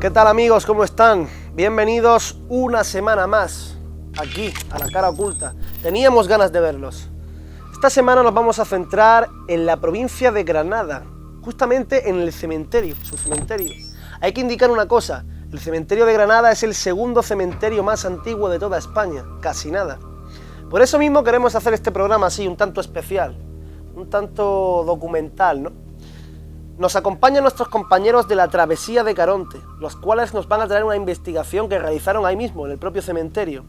¿Qué tal amigos? ¿Cómo están? Bienvenidos una semana más aquí a La Cara Oculta. Teníamos ganas de verlos. Esta semana nos vamos a centrar en la provincia de Granada, justamente en el cementerio, su cementerio. Hay que indicar una cosa, el cementerio de Granada es el segundo cementerio más antiguo de toda España, casi nada. Por eso mismo queremos hacer este programa así, un tanto especial, un tanto documental, ¿no? Nos acompañan nuestros compañeros de la Travesía de Caronte, los cuales nos van a traer una investigación que realizaron ahí mismo, en el propio cementerio.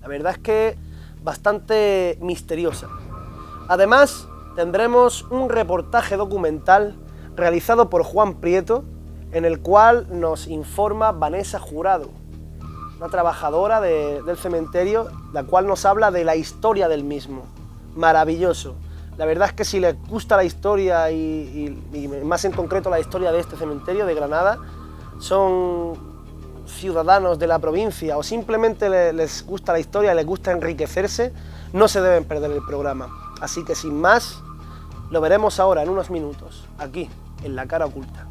La verdad es que bastante misteriosa. Además, tendremos un reportaje documental realizado por Juan Prieto, en el cual nos informa Vanessa Jurado, una trabajadora del cementerio, la cual nos habla de la historia del mismo. Maravilloso. La verdad es que si les gusta la historia y más en concreto la historia de este cementerio de Granada, son ciudadanos de la provincia o simplemente les gusta la historia, les gusta enriquecerse, no se deben perder el programa. Así que sin más, lo veremos ahora en unos minutos, aquí, en La Cara Oculta.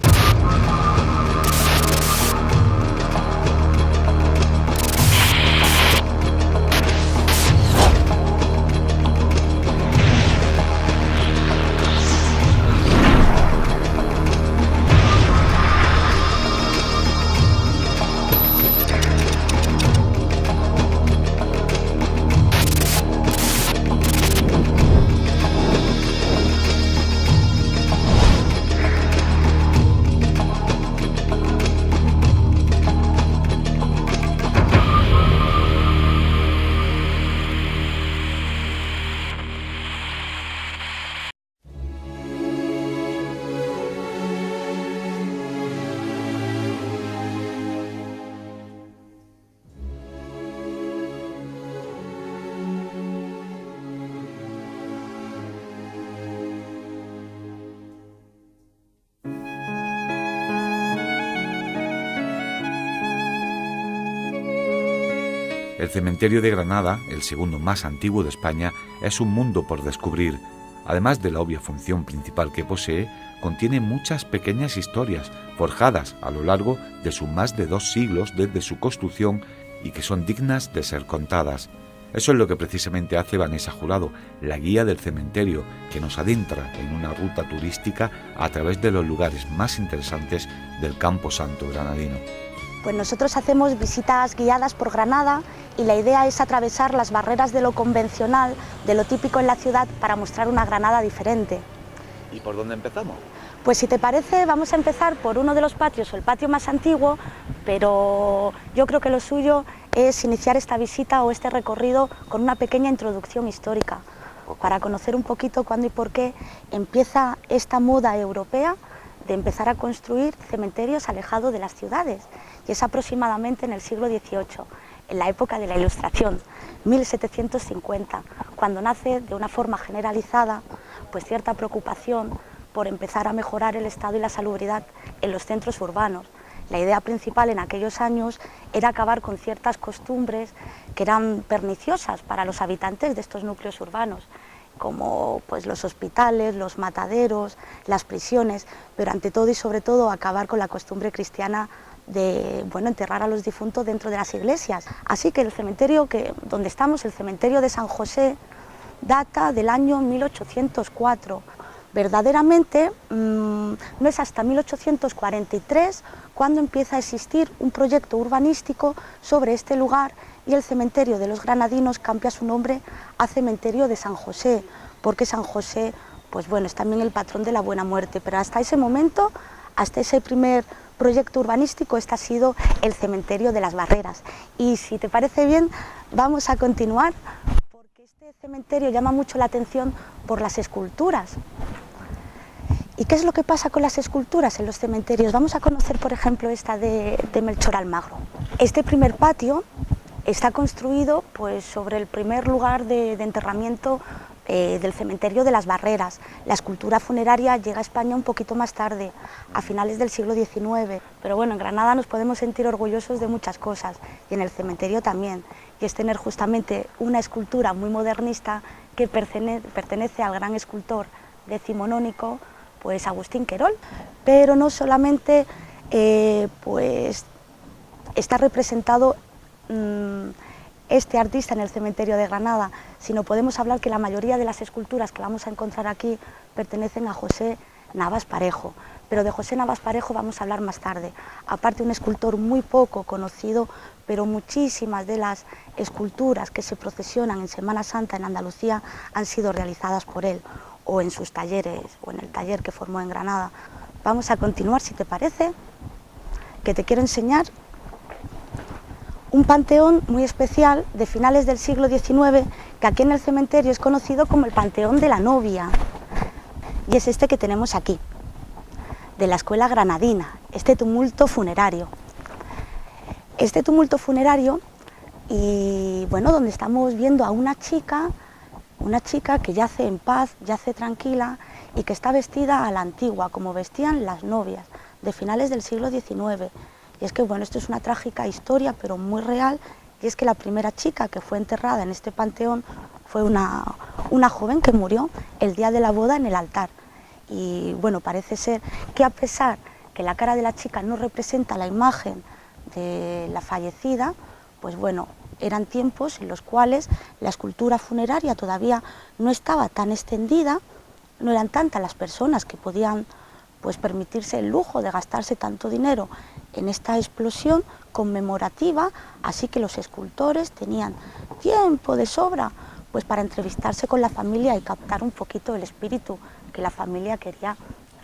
El cementerio de Granada, el segundo más antiguo de España, es un mundo por descubrir. Además de la obvia función principal que posee, contiene muchas pequeñas historias forjadas a lo largo de sus más de 2 siglos desde su construcción y que son dignas de ser contadas. Eso es lo que precisamente hace Vanessa Jurado, la guía del cementerio, que nos adentra en una ruta turística a través de los lugares más interesantes del Campo Santo granadino. Pues nosotros hacemos visitas guiadas por Granada y la idea es atravesar las barreras de lo convencional, de lo típico en la ciudad, para mostrar una Granada diferente. ¿Y por dónde empezamos? Pues si te parece, vamos a empezar por uno de los patios, o el patio más antiguo, pero yo creo que lo suyo es iniciar esta visita o este recorrido con una pequeña introducción histórica, para conocer un poquito cuándo y por qué empieza esta moda europea de empezar a construir cementerios alejados de las ciudades, y es aproximadamente en el siglo XVIII, en la época de la Ilustración, 1750, cuando nace de una forma generalizada pues cierta preocupación por empezar a mejorar el estado y la salubridad en los centros urbanos. La idea principal en aquellos años era acabar con ciertas costumbres que eran perniciosas para los habitantes de estos núcleos urbanos, como pues los hospitales, los mataderos, las prisiones, pero ante todo y sobre todo acabar con la costumbre cristiana de enterrar a los difuntos dentro de las iglesias. Así que el cementerio donde estamos, el cementerio de San José, data del año 1804. Verdaderamente no es hasta 1843 cuando empieza a existir un proyecto urbanístico sobre este lugar y el cementerio de los granadinos cambia su nombre a Cementerio de San José, porque San José es también el patrón de la buena muerte, pero hasta ese momento, hasta ese primer proyecto urbanístico, este ha sido el cementerio de las Barreras. Y si te parece bien, vamos a continuar, porque este cementerio llama mucho la atención por las esculturas. ¿Y qué es lo que pasa con las esculturas en los cementerios? Vamos a conocer, por ejemplo, esta de Melchor Almagro. Este primer patio está construido sobre el primer lugar de enterramiento del cementerio de las Barreras. La escultura funeraria llega a España un poquito más tarde, a finales del siglo XIX, pero en Granada nos podemos sentir orgullosos de muchas cosas, y en el cementerio también, y es tener justamente una escultura muy modernista que pertenece al gran escultor decimonónico, Agustín Querol, pero no solamente pues está representado este artista en el cementerio de Granada, sino podemos hablar que la mayoría de las esculturas que vamos a encontrar aquí pertenecen a José Navas Parejo, pero de José Navas Parejo vamos a hablar más tarde. Aparte, un escultor muy poco conocido, pero muchísimas de las esculturas que se procesionan en Semana Santa en Andalucía han sido realizadas por él, o en sus talleres, o en el taller que formó en Granada. Vamos a continuar, si te parece, que te quiero enseñar un panteón muy especial de finales del siglo XIX, que aquí en el cementerio es conocido como el Panteón de la Novia, y es este que tenemos aquí, de la escuela granadina, este tumulto funerario. Este tumulto funerario, y bueno, donde estamos viendo a una chica que yace en paz, yace tranquila, y que está vestida a la antigua, como vestían las novias de finales del siglo XIX. Y es que, bueno, esto es una trágica historia, pero muy real, y es que la primera chica que fue enterrada en este panteón fue una joven que murió el día de la boda en el altar. Y bueno, parece ser que a pesar que la cara de la chica no representa la imagen de la fallecida, pues bueno, eran tiempos en los cuales la escultura funeraria todavía no estaba tan extendida, no eran tantas las personas que podían pues permitirse el lujo de gastarse tanto dinero en esta explosión conmemorativa, así que los escultores tenían tiempo de sobra pues para entrevistarse con la familia y captar un poquito el espíritu que la familia quería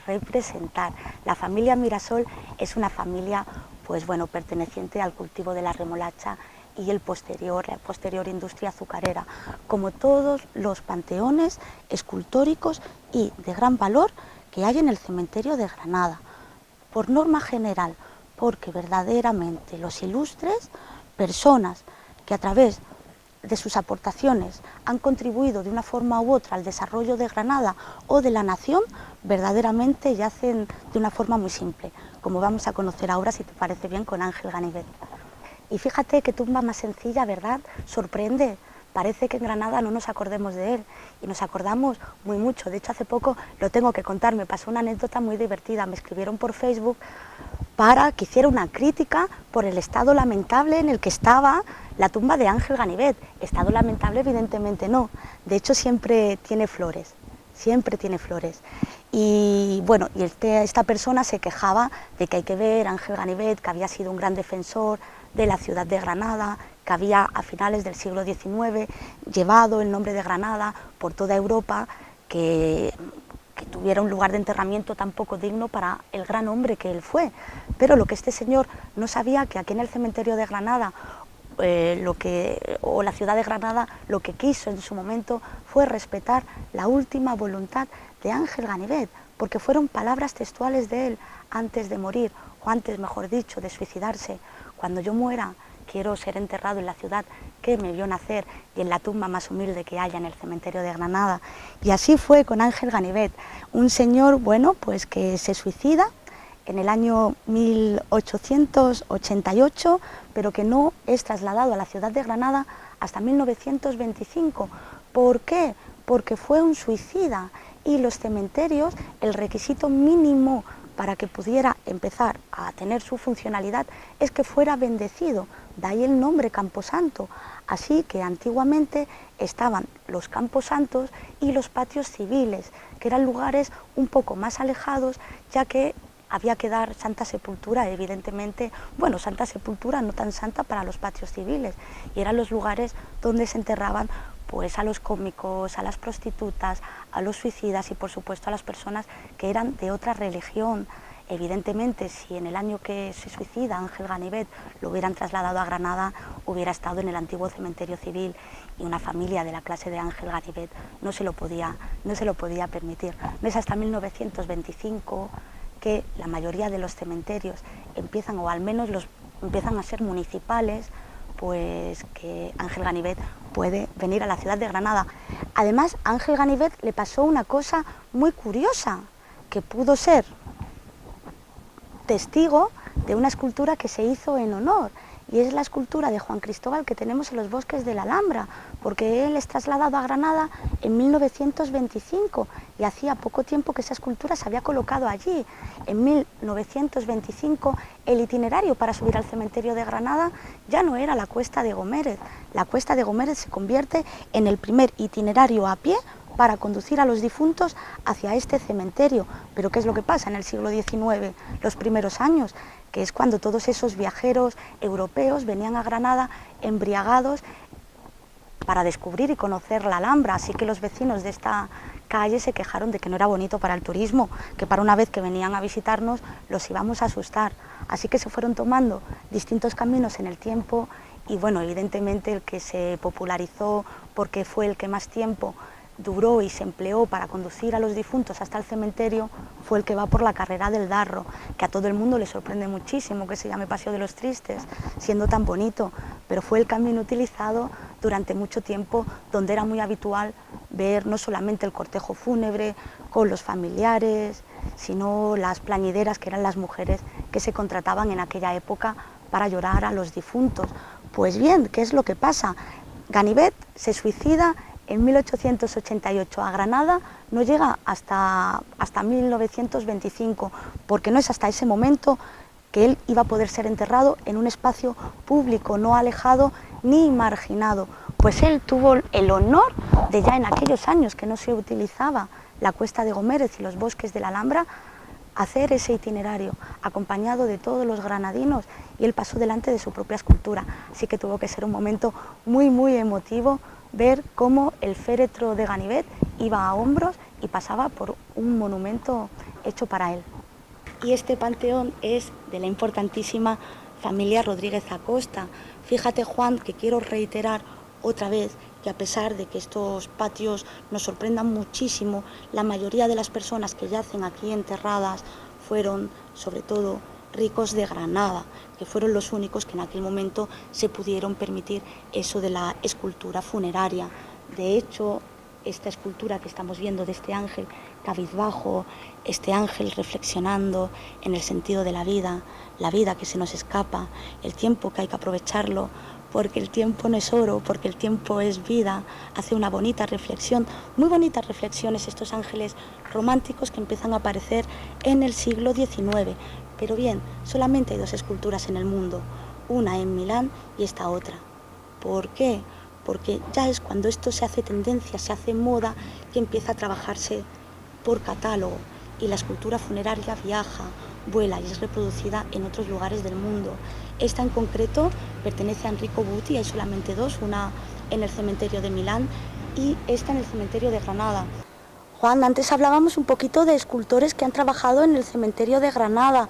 representar. La familia Mirasol es una familia pues bueno, perteneciente al cultivo de la remolacha y la posterior industria azucarera, como todos los panteones escultóricos y de gran valor que hay en el cementerio de Granada, por norma general, porque verdaderamente los ilustres, personas que a través de sus aportaciones han contribuido de una forma u otra al desarrollo de Granada o de la nación, verdaderamente yacen de una forma muy simple, como vamos a conocer ahora, si te parece bien, con Ángel Ganivet. Y fíjate qué tumba más sencilla, ¿verdad? Sorprende. Parece que en Granada no nos acordemos de él, y nos acordamos muy mucho. De hecho, hace poco, lo tengo que contar, me pasó una anécdota muy divertida. Me escribieron por Facebook para que hiciera una crítica por el estado lamentable en el que estaba la tumba de Ángel Ganivet. Estado lamentable, evidentemente no. De hecho, siempre tiene flores, siempre tiene flores. Y bueno, esta persona se quejaba de que hay que ver a Ángel Ganivet, que había sido un gran defensor de la ciudad de Granada, que había a finales del siglo XIX llevado el nombre de Granada por toda Europa, que tuviera un lugar de enterramiento tan poco digno para el gran hombre que él fue. Pero lo que este señor no sabía, que aquí en el cementerio de Granada, o la ciudad de Granada, lo que quiso en su momento fue respetar la última voluntad de Ángel Ganivet, porque fueron palabras textuales de él antes de morir, o antes, mejor dicho, de suicidarse. Cuando yo muera, quiero ser enterrado en la ciudad que me vio nacer y en la tumba más humilde que haya en el cementerio de Granada. Y así fue con Ángel Ganivet, un señor, bueno, pues que se suicida en el año 1888, pero que no es trasladado a la ciudad de Granada hasta 1925. ¿Por qué? Porque fue un suicida, y los cementerios, el requisito mínimo para que pudiera empezar a tener su funcionalidad es que fuera bendecido, de ahí el nombre Camposanto. Así que antiguamente estaban los camposantos y los patios civiles, que eran lugares un poco más alejados, ya que había que dar santa sepultura, evidentemente, bueno, santa sepultura no tan santa para los patios civiles, y eran los lugares donde se enterraban pues a los cómicos, a las prostitutas, a los suicidas y por supuesto a las personas que eran de otra religión. Evidentemente, si en el año que se suicida Ángel Ganivet lo hubieran trasladado a Granada, hubiera estado en el antiguo cementerio civil, y una familia de la clase de Ángel Ganivet no se lo podía permitir. No es hasta 1925 que la mayoría de los cementerios empiezan, o al menos empiezan a ser municipales, pues que Ángel Ganivet puede venir a la ciudad de Granada. Además, a Ángel Ganivet le pasó una cosa muy curiosa, que pudo ser testigo de una escultura que se hizo en honor, y es la escultura de Juan Cristóbal que tenemos en los bosques de la Alhambra, porque él es trasladado a Granada en 1925 y hacía poco tiempo que esa escultura se había colocado allí. En 1925 el itinerario para subir al cementerio de Granada ya no era la Cuesta de Gomérez. La Cuesta de Gomérez se convierte en el primer itinerario a pie para conducir a los difuntos hacia este cementerio. Pero ¿qué es lo que pasa en el siglo XIX, los primeros años? Que es cuando todos esos viajeros europeos venían a Granada embriagados para descubrir y conocer la Alhambra, así que los vecinos de esta calle se quejaron de que no era bonito para el turismo, que para una vez que venían a visitarnos los íbamos a asustar, así que se fueron tomando distintos caminos en el tiempo y bueno, evidentemente el que se popularizó porque fue el que más tiempo duró y se empleó para conducir a los difuntos hasta el cementerio fue el que va por la carrera del Darro, que a todo el mundo le sorprende muchísimo que se llame Paseo de los Tristes, siendo tan bonito, pero fue el camino utilizado durante mucho tiempo, donde era muy habitual ver no solamente el cortejo fúnebre con los familiares, sino las plañideras, que eran las mujeres que se contrataban en aquella época para llorar a los difuntos. Pues bien, ¿qué es lo que pasa? Ganivet se suicida en 1888 a Granada, no llega hasta 1925, porque no es hasta ese momento que él iba a poder ser enterrado en un espacio público, no alejado ni marginado. Pues él tuvo el honor de ya en aquellos años que no se utilizaba la Cuesta de Gomérez y los bosques de la Alhambra, hacer ese itinerario acompañado de todos los granadinos, y él pasó delante de su propia escultura, así que tuvo que ser un momento muy muy emotivo ver cómo el féretro de Ganivet iba a hombros y pasaba por un monumento hecho para él. Y este panteón es de la importantísima familia Rodríguez Acosta. Fíjate, Juan, que quiero reiterar otra vez que a pesar de que estos patios nos sorprendan muchísimo, la mayoría de las personas que yacen aquí enterradas fueron, sobre todo, ricos de Granada, que fueron los únicos que en aquel momento se pudieron permitir eso de la escultura funeraria. De hecho, esta escultura que estamos viendo de este ángel cabizbajo, este ángel reflexionando en el sentido de la vida que se nos escapa, el tiempo que hay que aprovecharlo, porque el tiempo no es oro, porque el tiempo es vida, hace una bonita reflexión, muy bonitas reflexiones estos ángeles románticos que empiezan a aparecer en el siglo XIX. Pero bien, solamente hay dos esculturas en el mundo, una en Milán y esta otra. ¿Por qué? Porque ya es cuando esto se hace tendencia, se hace moda, que empieza a trabajarse por catálogo y la escultura funeraria viaja, vuela y es reproducida en otros lugares del mundo. Esta en concreto pertenece a Enrico Buti, hay solamente dos, una en el cementerio de Milán y esta en el cementerio de Granada. Juan, antes hablábamos un poquito de escultores que han trabajado en el cementerio de Granada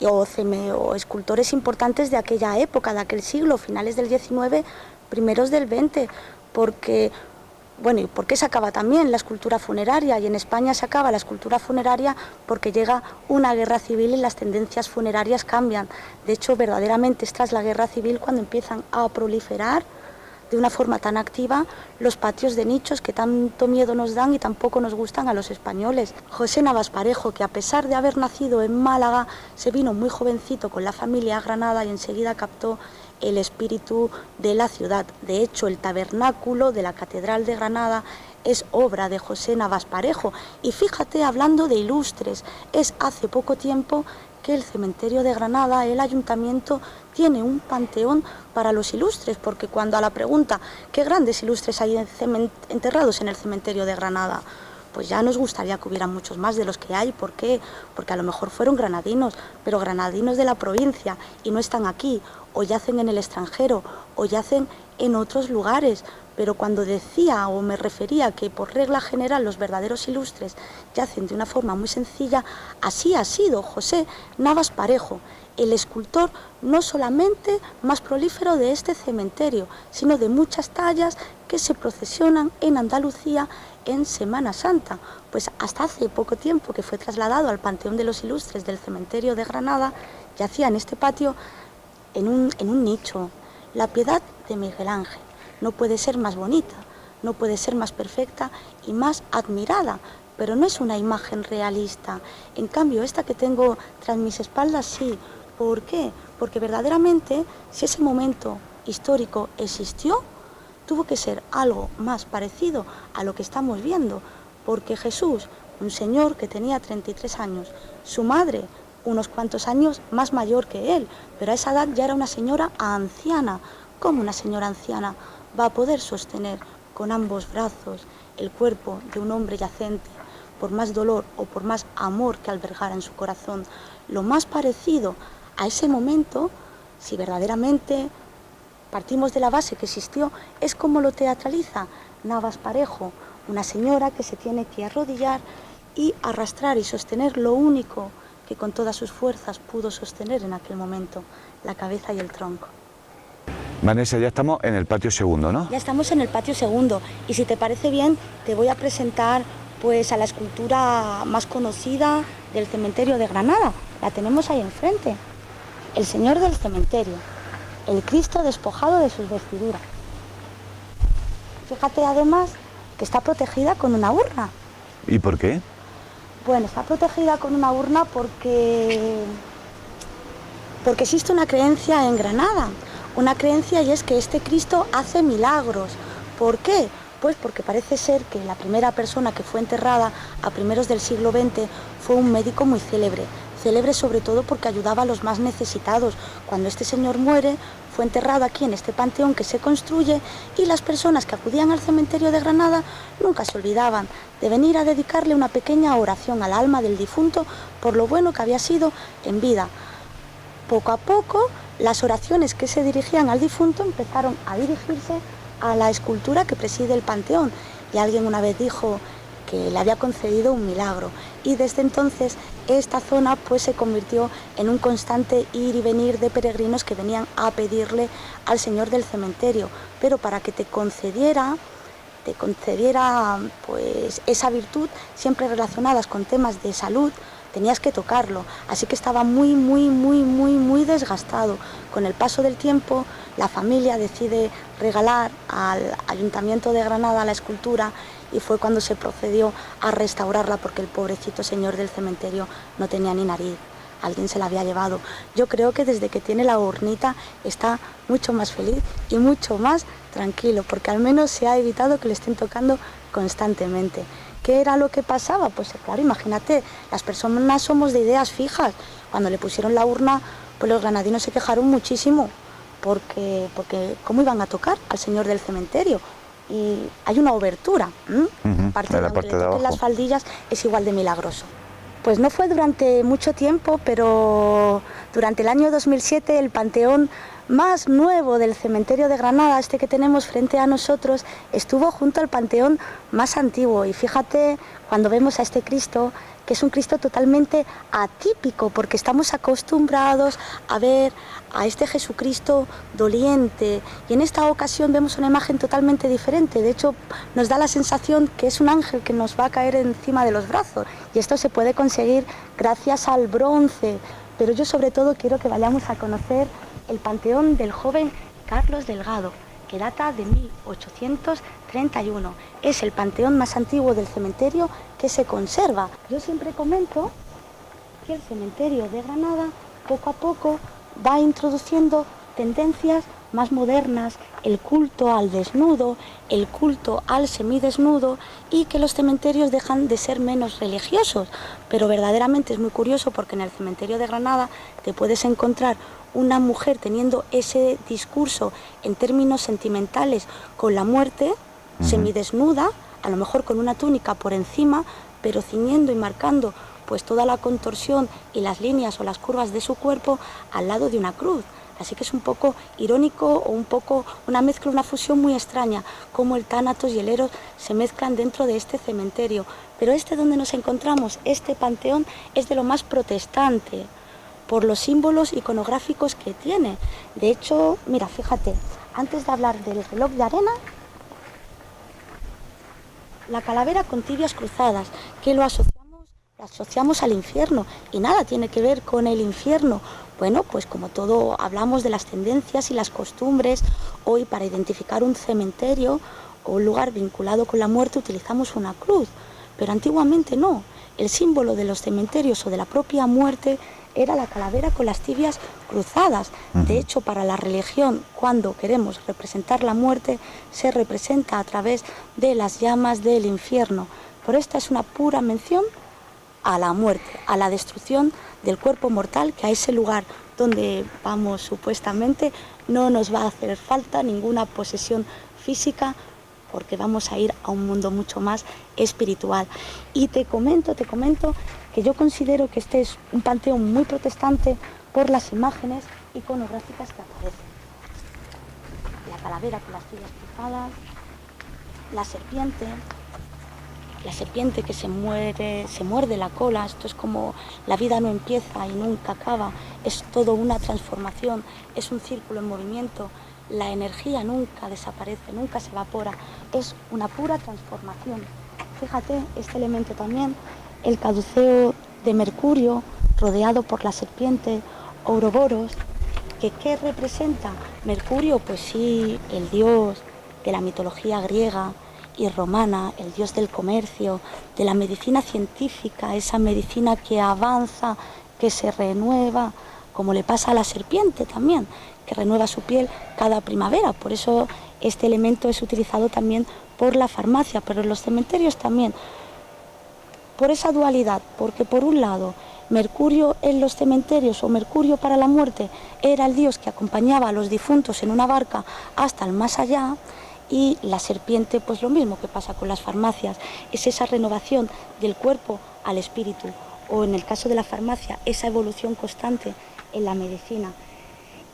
o escultores importantes de aquella época, de aquel siglo, finales del XIX, primeros del XX, porque, bueno, ¿y por qué se acaba también la escultura funeraria? Y en España se acaba la escultura funeraria porque llega una guerra civil y las tendencias funerarias cambian. De hecho, verdaderamente es tras la guerra civil cuando empiezan a proliferar de una forma tan activa los patios de nichos que tanto miedo nos dan y tampoco nos gustan a los españoles. José Navas Parejo, que a pesar de haber nacido en Málaga, se vino muy jovencito con la familia a Granada y enseguida captó el espíritu de la ciudad. De hecho, el tabernáculo de la Catedral de Granada es obra de José Navas Parejo. Y fíjate, hablando de ilustres, es hace poco tiempo que el cementerio de Granada, el ayuntamiento, tiene un panteón para los ilustres, porque cuando a la pregunta ¿qué grandes ilustres hay enterrados en el cementerio de Granada?, pues ya nos gustaría que hubiera muchos más de los que hay. ¿Por qué? Porque a lo mejor fueron granadinos, pero granadinos de la provincia y no están aquí, o yacen en el extranjero, o yacen en otros lugares. Pero cuando decía o me refería que por regla general los verdaderos ilustres yacen de una forma muy sencilla, así ha sido José Navas Parejo, el escultor no solamente más prolífero de este cementerio, sino de muchas tallas que se procesionan en Andalucía en Semana Santa. Pues hasta hace poco tiempo que fue trasladado al Panteón de los Ilustres del cementerio de Granada, yacía en este patio en un nicho, la Piedad de Miguel Ángel. No puede ser más bonita, no puede ser más perfecta y más admirada, pero no es una imagen realista. En cambio, esta que tengo tras mis espaldas, sí, ¿Por qué? Porque verdaderamente, si ese momento histórico existió, tuvo que ser algo más parecido a lo que estamos viendo, porque Jesús, un señor que tenía 33 años, su madre unos cuantos años más mayor que él, pero a esa edad ya era una señora anciana. ¿Cómo una señora anciana va a poder sostener con ambos brazos el cuerpo de un hombre yacente, por más dolor o por más amor que albergara en su corazón? Lo más parecido a ese momento, si verdaderamente partimos de la base que existió, es como lo teatraliza Navas Parejo, una señora que se tiene que arrodillar y arrastrar y sostener lo único que con todas sus fuerzas pudo sostener en aquel momento, la cabeza y el tronco. Vanessa, ya estamos en el patio segundo, ¿no? Ya estamos en el patio segundo, y si te parece bien, te voy a presentar pues a la escultura más conocida del cementerio de Granada. La tenemos ahí enfrente, el Señor del Cementerio, el Cristo despojado de sus vestiduras. Fíjate además que está protegida con una urna. ¿Y por qué? Bueno, está protegida con una urna porque existe una creencia en Granada, una creencia, y es que este Cristo hace milagros. ¿Por qué? Pues porque parece ser que la primera persona que fue enterrada a primeros del siglo XX fue un médico muy célebre sobre todo porque ayudaba a los más necesitados. Cuando este señor muere, fue enterrado aquí en este panteón que se construye, y las personas que acudían al cementerio de Granada nunca se olvidaban de venir a dedicarle una pequeña oración al alma del difunto por lo bueno que había sido en vida. Poco a poco, las oraciones que se dirigían al difunto empezaron a dirigirse a la escultura que preside el panteón, y alguien una vez dijo que le había concedido un milagro, y desde entonces esta zona pues se convirtió en un constante ir y venir de peregrinos que venían a pedirle al Señor del Cementerio, pero para que te concediera pues esa virtud, siempre relacionadas con temas de salud, tenías que tocarlo, así que estaba muy desgastado. Con el paso del tiempo, la familia decide regalar al Ayuntamiento de Granada la escultura, y fue cuando se procedió a restaurarla, porque el pobrecito Señor del Cementerio no tenía ni nariz, alguien se la había llevado. Yo creo que desde que tiene la urnita está mucho más feliz y mucho más tranquilo, porque al menos se ha evitado que le estén tocando constantemente. ¿Qué era lo que pasaba? Pues claro, imagínate, las personas somos de ideas fijas. Cuando le pusieron la urna, pues los granadinos se quejaron muchísimo, porque ¿cómo iban a tocar al Señor del Cementerio? Y hay una obertura, parte de aunque le toquen las faldillas, es igual de milagroso. Pues no fue durante mucho tiempo, pero durante el año 2007 el panteón más nuevo del cementerio de Granada, este que tenemos frente a nosotros, estuvo junto al panteón más antiguo. Y fíjate, cuando vemos a este Cristo, que es un Cristo totalmente atípico, porque estamos acostumbrados a ver a este Jesucristo doliente, y en esta ocasión vemos una imagen totalmente diferente. De hecho, nos da la sensación que es un ángel que nos va a caer encima de los brazos, y esto se puede conseguir gracias al bronce. Pero yo sobre todo quiero que vayamos a conocer el panteón del joven Carlos Delgado, que data de 1831. Es el panteón más antiguo del cementerio que se conserva. Yo siempre comento que el cementerio de Granada poco a poco va introduciendo tendencias más modernas, el culto al desnudo, el culto al semidesnudo, y que los cementerios dejan de ser menos religiosos. Pero verdaderamente es muy curioso, porque en el cementerio de Granada te puedes encontrar una mujer teniendo ese discurso en términos sentimentales con la muerte, semidesnuda, a lo mejor con una túnica por encima, pero ciñendo y marcando pues toda la contorsión y las líneas o las curvas de su cuerpo al lado de una cruz. Así que es un poco irónico, o un poco una mezcla, una fusión muy extraña, como el tánatos y el eros se mezclan dentro de este cementerio. Pero este donde nos encontramos, este panteón, es de lo más protestante, por los símbolos iconográficos que tiene. De hecho, mira, fíjate, antes de hablar del reloj de arena, la calavera con tibias cruzadas, que lo asociamos al infierno, y nada tiene que ver con el infierno. Bueno, pues como todo hablamos de las tendencias y las costumbres, hoy para identificar un cementerio o un lugar vinculado con la muerte utilizamos una cruz, pero antiguamente no. El símbolo de los cementerios o de la propia muerte era la calavera con las tibias cruzadas. De hecho, para la religión, cuando queremos representar la muerte, se representa a través de las llamas del infierno. Pero esta es una pura mención a la muerte, a la destrucción del cuerpo mortal, que a ese lugar donde vamos supuestamente no nos va a hacer falta ninguna posesión física, porque vamos a ir a un mundo mucho más espiritual. Y te comento que yo considero que este es un panteón muy protestante por las imágenes iconográficas que aparecen. La calavera con las tibias cruzadas, la serpiente que se muerde la cola. Esto es como la vida no empieza y nunca acaba, es todo una transformación, es un círculo en movimiento. La energía nunca desaparece, nunca se evapora, es una pura transformación. Fíjate, este elemento también, el caduceo de Mercurio, rodeado por la serpiente, Ouroboros, que ¿qué representa? Mercurio, pues sí, el dios de la mitología griega y romana, el dios del comercio, de la medicina científica, esa medicina que avanza, que se renueva, como le pasa a la serpiente también, que renueva su piel cada primavera. Por eso este elemento es utilizado también por la farmacia, pero en los cementerios también, por esa dualidad, porque por un lado Mercurio en los cementerios, o Mercurio para la muerte, era el dios que acompañaba a los difuntos en una barca hasta el más allá, y la serpiente, pues lo mismo que pasa con las farmacias, es esa renovación del cuerpo al espíritu, o en el caso de la farmacia, esa evolución constante en la medicina.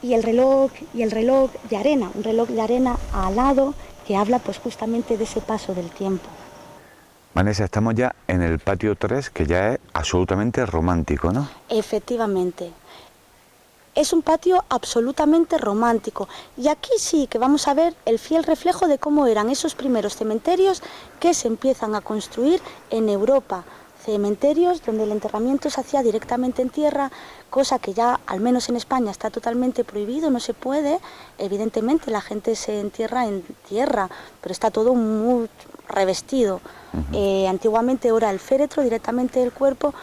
Y el reloj de arena, un reloj de arena alado que habla pues justamente de ese paso del tiempo. Vanessa, estamos ya en el patio 3, que ya es absolutamente romántico, ¿no? Efectivamente. Es un patio absolutamente romántico, y aquí sí que vamos a ver el fiel reflejo de cómo eran esos primeros cementerios que se empiezan a construir en Europa. Cementerios donde el enterramiento se hacía directamente en tierra, cosa que ya, al menos en España, está totalmente prohibido, no se puede. Evidentemente la gente se entierra en tierra, pero está todo muy revestido. Antiguamente era el féretro directamente del cuerpo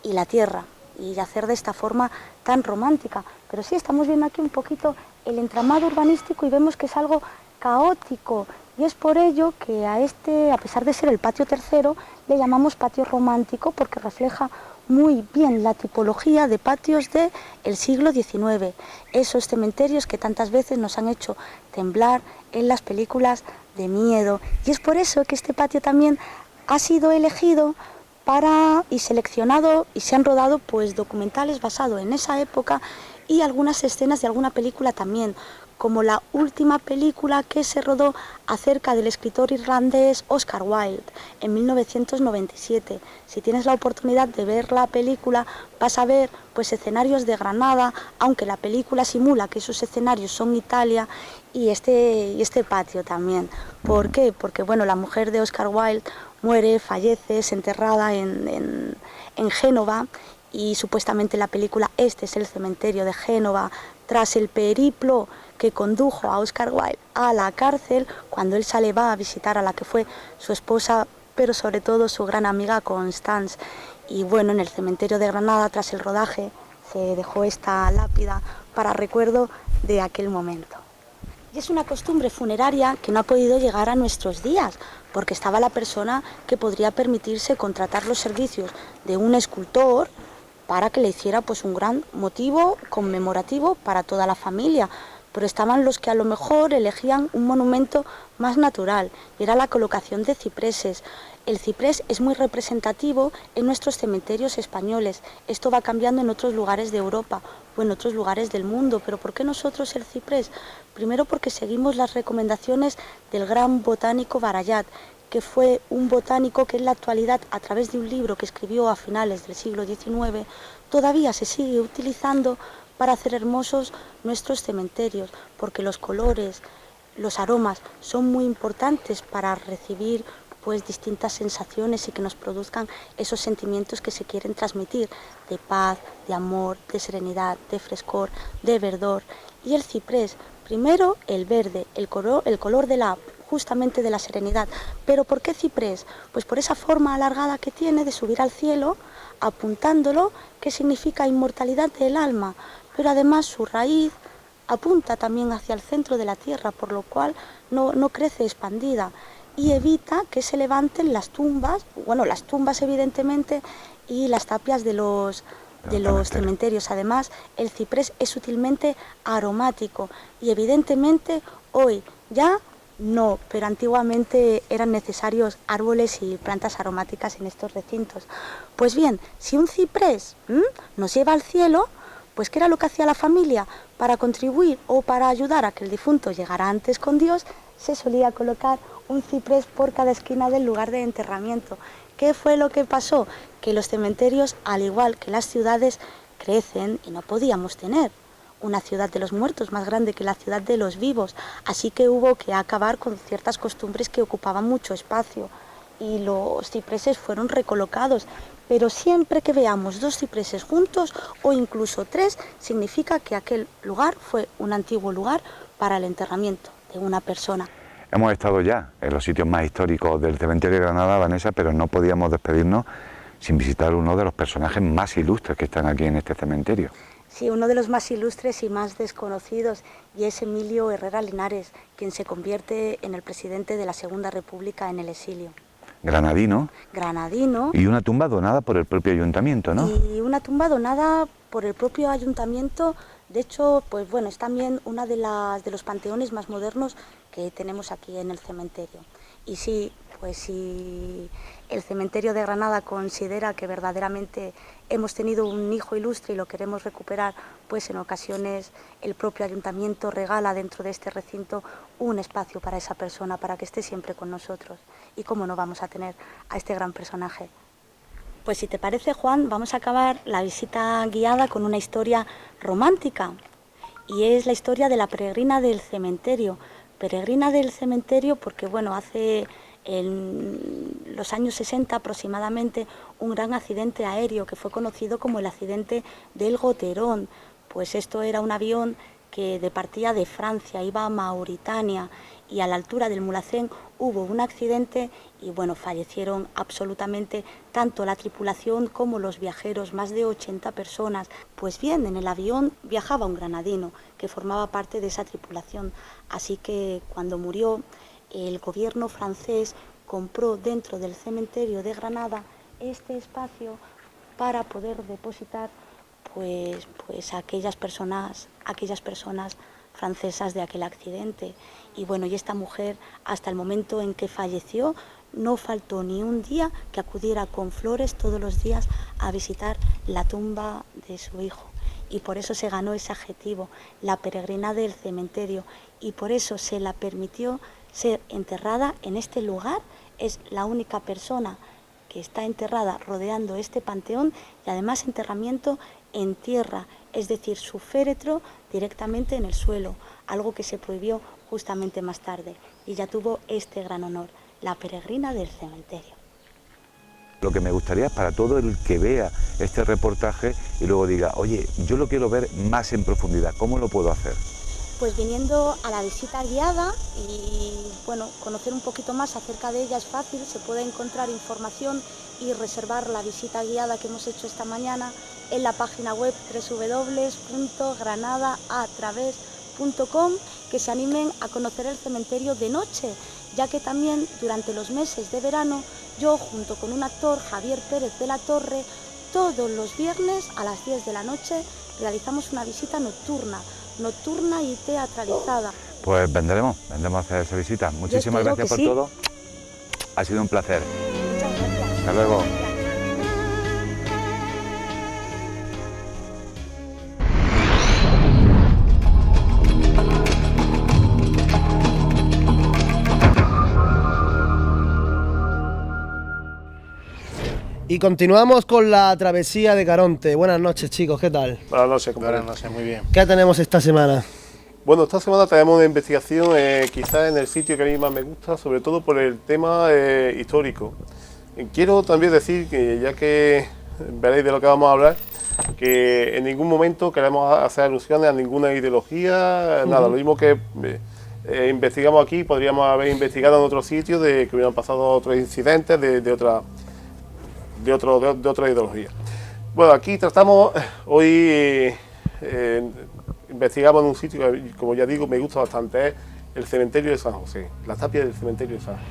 y la tierra, y hacer de esta forma tan romántica. Pero sí, estamos viendo aquí un poquito el entramado urbanístico y vemos que es algo caótico, y es por ello que a pesar de ser el patio tercero, le llamamos patio romántico, porque refleja muy bien la tipología de patios del siglo XIX, esos cementerios que tantas veces nos han hecho temblar en las películas de miedo. Y es por eso que este patio también ha sido elegido y seleccionado, y se han rodado pues documentales basados en esa época, y algunas escenas de alguna película también, como la última película que se rodó acerca del escritor irlandés Oscar Wilde en 1997. Si tienes la oportunidad de ver la película, vas a ver pues escenarios de Granada, aunque la película simula que esos escenarios son Italia, y este patio también. ¿Por qué? Porque bueno, la mujer de Oscar Wilde fallece, es enterrada en Génova, y supuestamente en la película este es el cementerio de Génova, tras el periplo que condujo a Oscar Wilde a la cárcel, cuando él va a visitar a la que fue su esposa, pero sobre todo su gran amiga Constance. Y bueno, en el cementerio de Granada, tras el rodaje, se dejó esta lápida para recuerdo de aquel momento. Y es una costumbre funeraria que no ha podido llegar a nuestros días, porque estaba la persona que podría permitirse contratar los servicios de un escultor para que le hiciera pues un gran motivo conmemorativo para toda la familia. Pero estaban los que a lo mejor elegían un monumento más natural, y era la colocación de cipreses. El ciprés es muy representativo en nuestros cementerios españoles. Esto va cambiando en otros lugares de Europa o en otros lugares del mundo. ¿Pero por qué nosotros el ciprés? Primero porque seguimos las recomendaciones del gran botánico Barallat, que fue un botánico que en la actualidad, a través de un libro que escribió a finales del siglo XIX, todavía se sigue utilizando para hacer hermosos nuestros cementerios, porque los colores, los aromas son muy importantes para recibir pues distintas sensaciones y que nos produzcan esos sentimientos que se quieren transmitir, de paz, de amor, de serenidad, de frescor, de verdor. Y el ciprés, primero el verde, el color justamente de la serenidad. ¿Pero por qué ciprés? Pues por esa forma alargada que tiene de subir al cielo, apuntándolo, que significa inmortalidad del alma, pero además su raíz apunta también hacia el centro de la tierra, por lo cual no crece expandida y evita que se levanten las tumbas, bueno, las tumbas evidentemente, y las tapias de los cementerios. Además, el ciprés es sutilmente aromático y evidentemente hoy ya no, pero antiguamente eran necesarios árboles y plantas aromáticas en estos recintos. Pues bien, si un ciprés nos lleva al cielo, pues ¿qué era lo que hacía la familia? Para contribuir o para ayudar a que el difunto llegara antes con Dios, se solía colocar un ciprés por cada esquina del lugar de enterramiento. ¿Qué fue lo que pasó? Que los cementerios, al igual que las ciudades, crecen y no podíamos tener una ciudad de los muertos más grande que la ciudad de los vivos, así que hubo que acabar con ciertas costumbres que ocupaban mucho espacio y los cipreses fueron recolocados, pero siempre que veamos 2 cipreses juntos o incluso 3, significa que aquel lugar fue un antiguo lugar para el enterramiento de una persona. Hemos estado ya en los sitios más históricos del cementerio de Granada, Vanessa, pero no podíamos despedirnos sin visitar uno de los personajes más ilustres que están aquí en este cementerio. Sí, uno de los más ilustres y más desconocidos, y es Emilio Herrera Linares, quien se convierte en el presidente de la Segunda República en el exilio. Granadino. Granadino. Y una tumba donada por el propio ayuntamiento, ¿no? Y una tumba donada por el propio ayuntamiento. De hecho, pues bueno, es también una de los panteones más modernos que tenemos aquí en el cementerio. Y sí, pues si el cementerio de Granada considera que verdaderamente hemos tenido un hijo ilustre y lo queremos recuperar, pues en ocasiones el propio ayuntamiento regala dentro de este recinto un espacio para esa persona, para que esté siempre con nosotros. ¿Y cómo no vamos a tener a este gran personaje? Pues si te parece, Juan, vamos a acabar la visita guiada con una historia romántica, y es la historia de la peregrina del cementerio. Peregrina del cementerio porque, bueno, hace en los años 60 aproximadamente un gran accidente aéreo que fue conocido como el accidente del Goterón. Pues esto era un avión que partía de Francia, iba a Mauritania, y a la altura del Mulhacén hubo un accidente y bueno, fallecieron absolutamente tanto la tripulación como los viajeros, más de 80 personas. Pues bien, en el avión viajaba un granadino que formaba parte de esa tripulación, así que cuando murió, el gobierno francés compró dentro del cementerio de Granada este espacio para poder depositar pues aquellas personas francesas de aquel accidente. Y bueno, y esta mujer, hasta el momento en que falleció, no faltó ni un día que acudiera con flores todos los días a visitar la tumba de su hijo. Y por eso se ganó ese adjetivo, la peregrina del cementerio, y por eso se la permitió ser enterrada en este lugar. Es la única persona que está enterrada rodeando este panteón, y además enterramiento en tierra, es decir, su féretro directamente en el suelo, algo que se prohibió justamente más tarde, y ya tuvo este gran honor, la peregrina del cementerio. Lo que me gustaría es para todo el que vea este reportaje y luego diga, oye, yo lo quiero ver más en profundidad, ¿cómo lo puedo hacer? Pues viniendo a la visita guiada y bueno, conocer un poquito más acerca de ella es fácil, se puede encontrar información y reservar la visita guiada que hemos hecho esta mañana en la página web www.granadaatraves.com, que se animen a conocer el cementerio de noche, ya que también durante los meses de verano yo, junto con un actor, Javier Pérez de la Torre, todos los viernes a las 10 de la noche realizamos una visita nocturna y teatralizada. Pues vendremos a hacer esa visita. Muchísimas gracias por todo. Ha sido un placer. Muchas gracias. Hasta luego. Y continuamos con la travesía de Caronte. Buenas noches, chicos, ¿qué tal? Buenas noches, compañero. Buenas noches, muy bien. ¿Qué tenemos esta semana? Bueno, esta semana tenemos una investigación quizás en el sitio que a mí más me gusta, sobre todo por el tema histórico. Quiero también decir que, ya que veréis de lo que vamos a hablar, que en ningún momento queremos hacer alusiones a ninguna ideología, nada, lo mismo que investigamos aquí, podríamos haber investigado en otro sitio, de que hubieran pasado otros incidentes de otra ideología. Bueno, aquí tratamos, hoy investigamos en un sitio que, como ya digo, me gusta bastante, es el cementerio de San José, la tapia del cementerio de San José.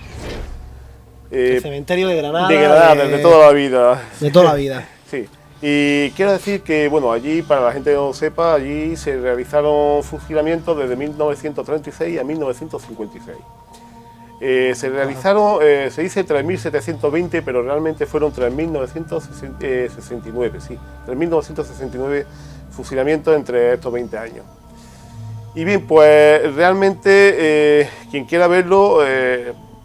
El cementerio de Granada. De Granada, de toda la vida. De toda la vida. Sí. Y quiero decir que, bueno, allí, para la gente que no lo sepa, allí se realizaron fusilamientos desde 1936 a 1956. Se realizaron, se dice 3.720, pero realmente fueron 3.969, sí, 3.969 fusilamientos entre estos 20 años. Y bien, pues realmente quien quiera verlo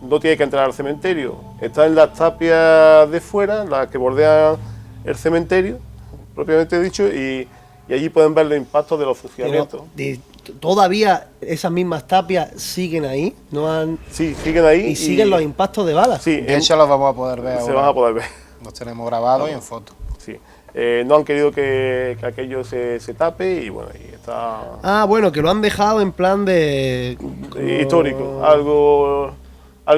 no tiene que entrar al cementerio. Está en las tapias de fuera, las que bordean el cementerio, propiamente dicho, y allí pueden ver los impactos de los fusilamientos. Todavía esas mismas tapias siguen ahí, no han... Sí, siguen ahí. Y siguen los impactos de balas. Sí, de hecho los vamos a poder ver se ahora. van a poder ver. Los tenemos grabados y en foto. Sí. No han querido que aquello se tape y bueno, ahí está... Ah, bueno, que lo han dejado en plan de... histórico, algo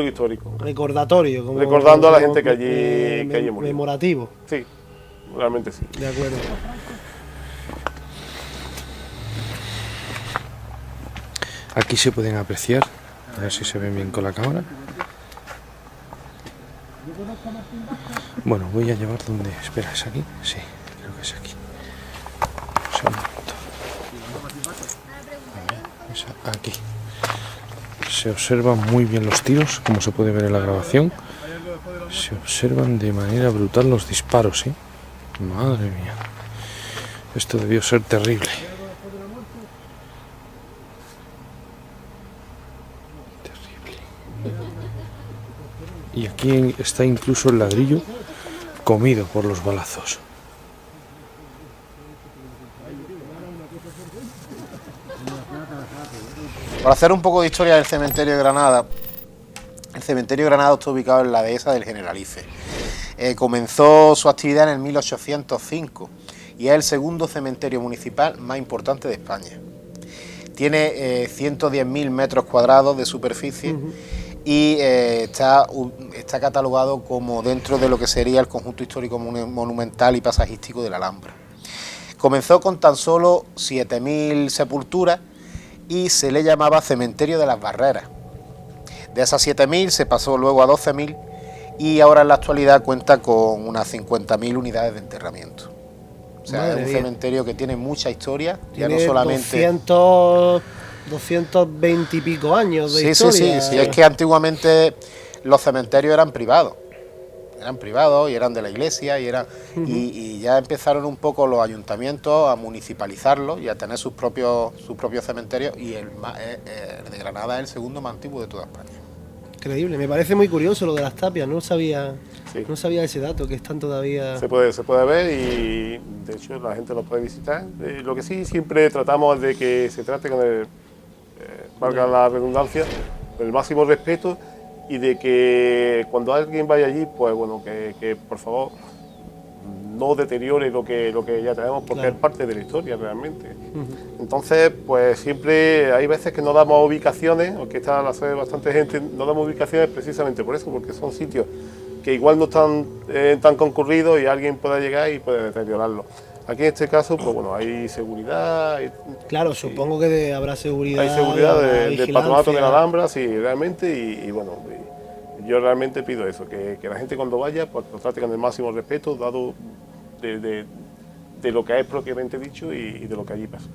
histórico. Recordatorio. Como, recordando a la gente que allí murió. Memorativo. Sí, realmente sí. De acuerdo. Aquí se pueden apreciar, a ver si se ven bien con la cámara. Bueno, voy a llevar donde... Espera, ¿es aquí? Sí, creo que es aquí. Un segundito. Aquí. Se observan muy bien los tiros, como se puede ver en la grabación. Se observan de manera brutal los disparos, ¿eh? Madre mía. Esto debió ser terrible. Y aquí está incluso el ladrillo comido por los balazos. Para hacer un poco de historia del cementerio de Granada, el cementerio de Granada está ubicado en la dehesa del Generalife. Comenzó su actividad en el 1805 y es el segundo cementerio municipal más importante de España. Tiene 110.000 metros cuadrados de superficie. Y está catalogado como dentro de lo que sería el conjunto histórico monumental y paisajístico de la Alhambra. Comenzó con tan solo 7.000 sepulturas y se le llamaba Cementerio de las Barreras. De esas 7.000 se pasó luego a 12.000 y ahora en la actualidad cuenta con unas 50.000 unidades de enterramiento. O sea, Madre es un mía. cementerio que tiene mucha historia, Tiene ya no solamente... 220 y pico años de historia. Sí, es que antiguamente los cementerios eran privados y eran de la iglesia y ya empezaron un poco los ayuntamientos a municipalizarlos y a tener sus propios cementerios y el de Granada es el segundo más antiguo de toda España. Increíble, me parece muy curioso lo de las tapias, no sabía ese dato, que están todavía... Se puede ver y de hecho la gente lo puede visitar. Lo que sí siempre tratamos de que se trate con el, valga la redundancia, con el máximo respeto y de que cuando alguien vaya allí, pues bueno, que por favor no deteriore lo que ya tenemos porque Claro. es parte de la historia realmente. Entonces, pues siempre hay veces que no damos ubicaciones, aunque está la sede de bastante gente, no damos ubicaciones precisamente por eso, porque son sitios que igual no están tan concurridos y alguien pueda llegar y puede deteriorarlo. Aquí en este caso, pues bueno, hay seguridad. Claro, supongo que habrá seguridad. Hay seguridad habrá del vigilancia. Patronato de la Alhambra, sí, realmente, y bueno, yo realmente pido eso, que la gente cuando vaya, pues lo trate con el máximo respeto, dado de lo que es propiamente dicho y de lo que allí pasa.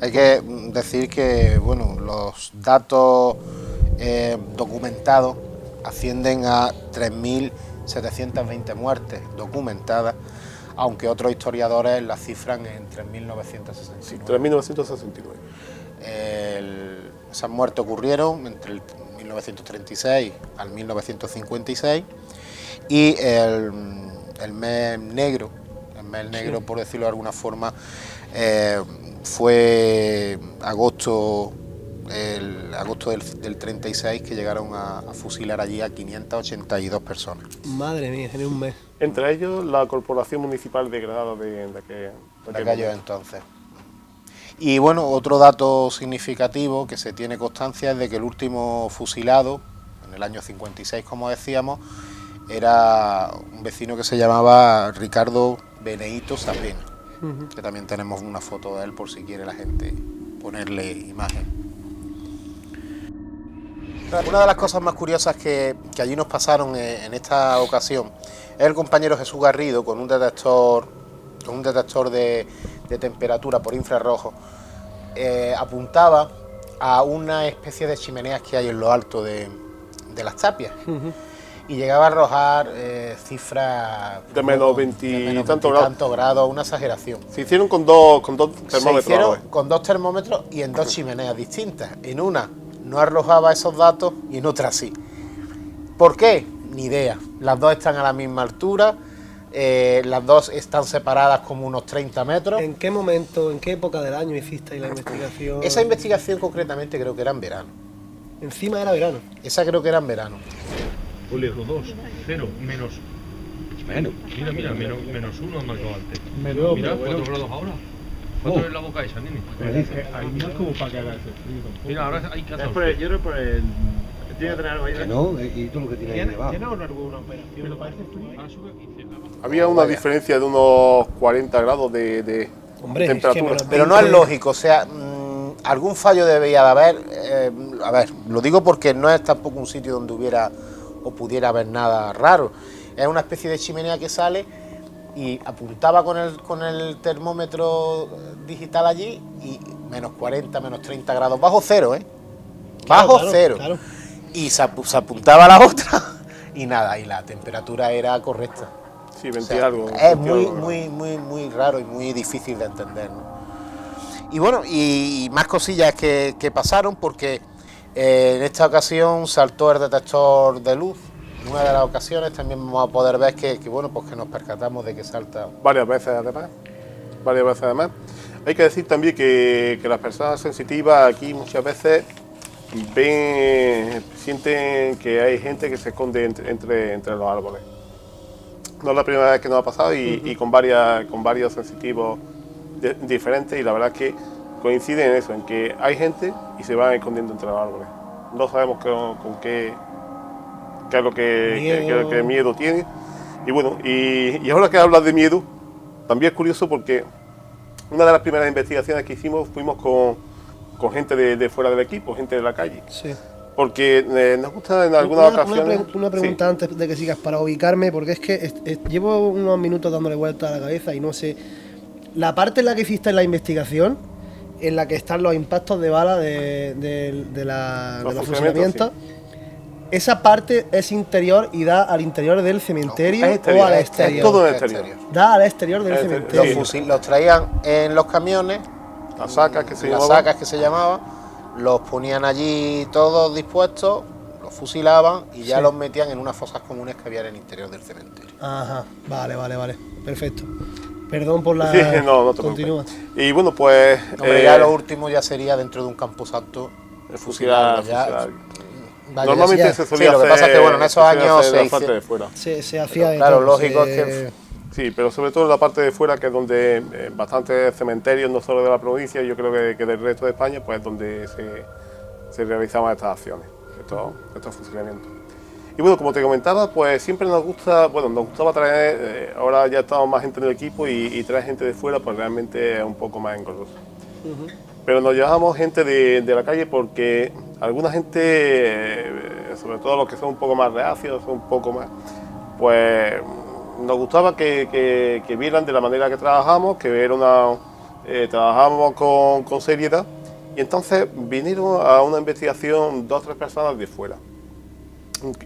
Hay que decir que bueno, los datos documentados ascienden a 3.720 muertes documentadas, aunque otros historiadores las cifran en 3.969. Sí, 3.969. Esas muertes ocurrieron entre el 1936 al 1956 y el mes negro, por decirlo de alguna forma, fue agosto del 36, que llegaron a fusilar allí a 582 personas. Madre mía, en un mes. Entre ellos la Corporación Municipal de Granada de aquellos entonces. Y bueno, otro dato significativo que se tiene constancia es de que el último fusilado, en el año 56 como decíamos, era un vecino que se llamaba Ricardo Beneito Sapena, que también tenemos una foto de él por si quiere la gente ponerle imagen. Una de las cosas más curiosas que allí nos pasaron en esta ocasión es el compañero Jesús Garrido con un detector de temperatura por infrarrojo. Apuntaba a una especie de chimeneas que hay en lo alto de las tapias. Y llegaba a arrojar cifras de menos 20 y tantos grados, una exageración. Se hicieron con dos termómetros. Se hicieron con 2 termómetros y en 2 chimeneas distintas. En una no arrojaba esos datos y en otra sí. ¿Por qué? Ni idea. Las dos están a la misma altura, las dos están separadas como unos 30 metros. ¿En qué momento, en qué época del año hicisteis la investigación? Esa investigación concretamente creo que era en verano. Encima era verano. Esa creo que era en verano. Ole, 2, 0, menos. Menos. Mira, menos 1 han marcado antes. Mira, 4 grados ahora. ¿Cuánto es la boca esa, nene? Ahí no es como para que haga ese frío tampoco. Mira, ahora hay 14. Yo creo por el... Tiene que tener algo ahí. Que no, y tú lo que tienes ahí debajo. ¿Tiene alguna operación? ¿Pero parece frío? Ahora sube a 15. Había una diferencia de unos 40 grados de Hombre, temperatura. es que Pero no es lógico, o sea, algún fallo debía de haber. A ver, lo digo porque no es tampoco un sitio donde hubiera o pudiera haber nada raro. Es una especie de chimenea que sale y apuntaba con el termómetro digital allí y menos 40, menos 30 grados, bajo cero, bajo cero. Claro. Y se apuntaba a la otra y nada, y la temperatura era correcta. Sí, 20 O sea, algo. es 20 muy, algo. muy raro y muy difícil de entender, ¿no? Y bueno, y más cosillas que pasaron porque en esta ocasión saltó el detector de luz. En una de las ocasiones también vamos a poder ver que bueno, pues que nos percatamos de que salta. Varias veces además. Hay que decir también que las personas sensitivas aquí muchas veces sienten que hay gente que se esconde entre los árboles. No es la primera vez que nos ha pasado y con varios sensitivos diferentes, y la verdad es que coinciden en eso, en que hay gente y se van escondiendo entre los árboles. No sabemos con qué es lo que miedo tiene. Y bueno, y ahora que hablas de miedo, también es curioso porque una de las primeras investigaciones que hicimos fuimos con gente de fuera del equipo, gente de la calle. Sí. Porque nos gusta en algunas ocasiones... Una pregunta sí. antes de que sigas para ubicarme, porque es que llevo unos minutos dándole vuelta a la cabeza y no sé. La parte en la que hiciste la investigación, en la que están los impactos de bala de los fusilamientos, sí. ¿Esa parte es interior y da al interior del cementerio Es exterior, o al es exterior? todo en exterior. Da al exterior del Es cementerio. sí. Los traían en los camiones, Las sacas que se las llamaban. sacas que se llamaban, los ponían allí todos dispuestos, los fusilaban y ya Sí. los metían en unas fosas comunes que había en el interior del cementerio. Ajá, vale, perfecto. Perdón por la... Sí, no te Continúa. preocupes. Y bueno, pues... Hombre, ya lo último ya sería dentro de un camposanto fusilar. ya. Vaya, Normalmente ya. se solía Sí, lo que pasa es que, bueno, en esos se solía años hacer se la parte hizo- de fuera. Se hacía de Claro, todo, lógico se- es que... Sí, pero sobre todo en la parte de fuera, que es donde bastantes cementerios, no solo de la provincia, yo creo que del resto de España, pues es donde se realizaban estas acciones, estos fusilamientos. Y bueno, como te comentaba, pues siempre nos gustaba traer, ahora ya estamos más gente en el equipo y traer gente de fuera, pues realmente es un poco más engorroso. Pero nos llevamos gente de la calle porque alguna gente, sobre todo los que son un poco más reacios, son un poco más, pues nos gustaba que vieran de la manera que trabajamos, que trabajamos con seriedad, y entonces vinieron a una investigación 2 o 3 personas de fuera.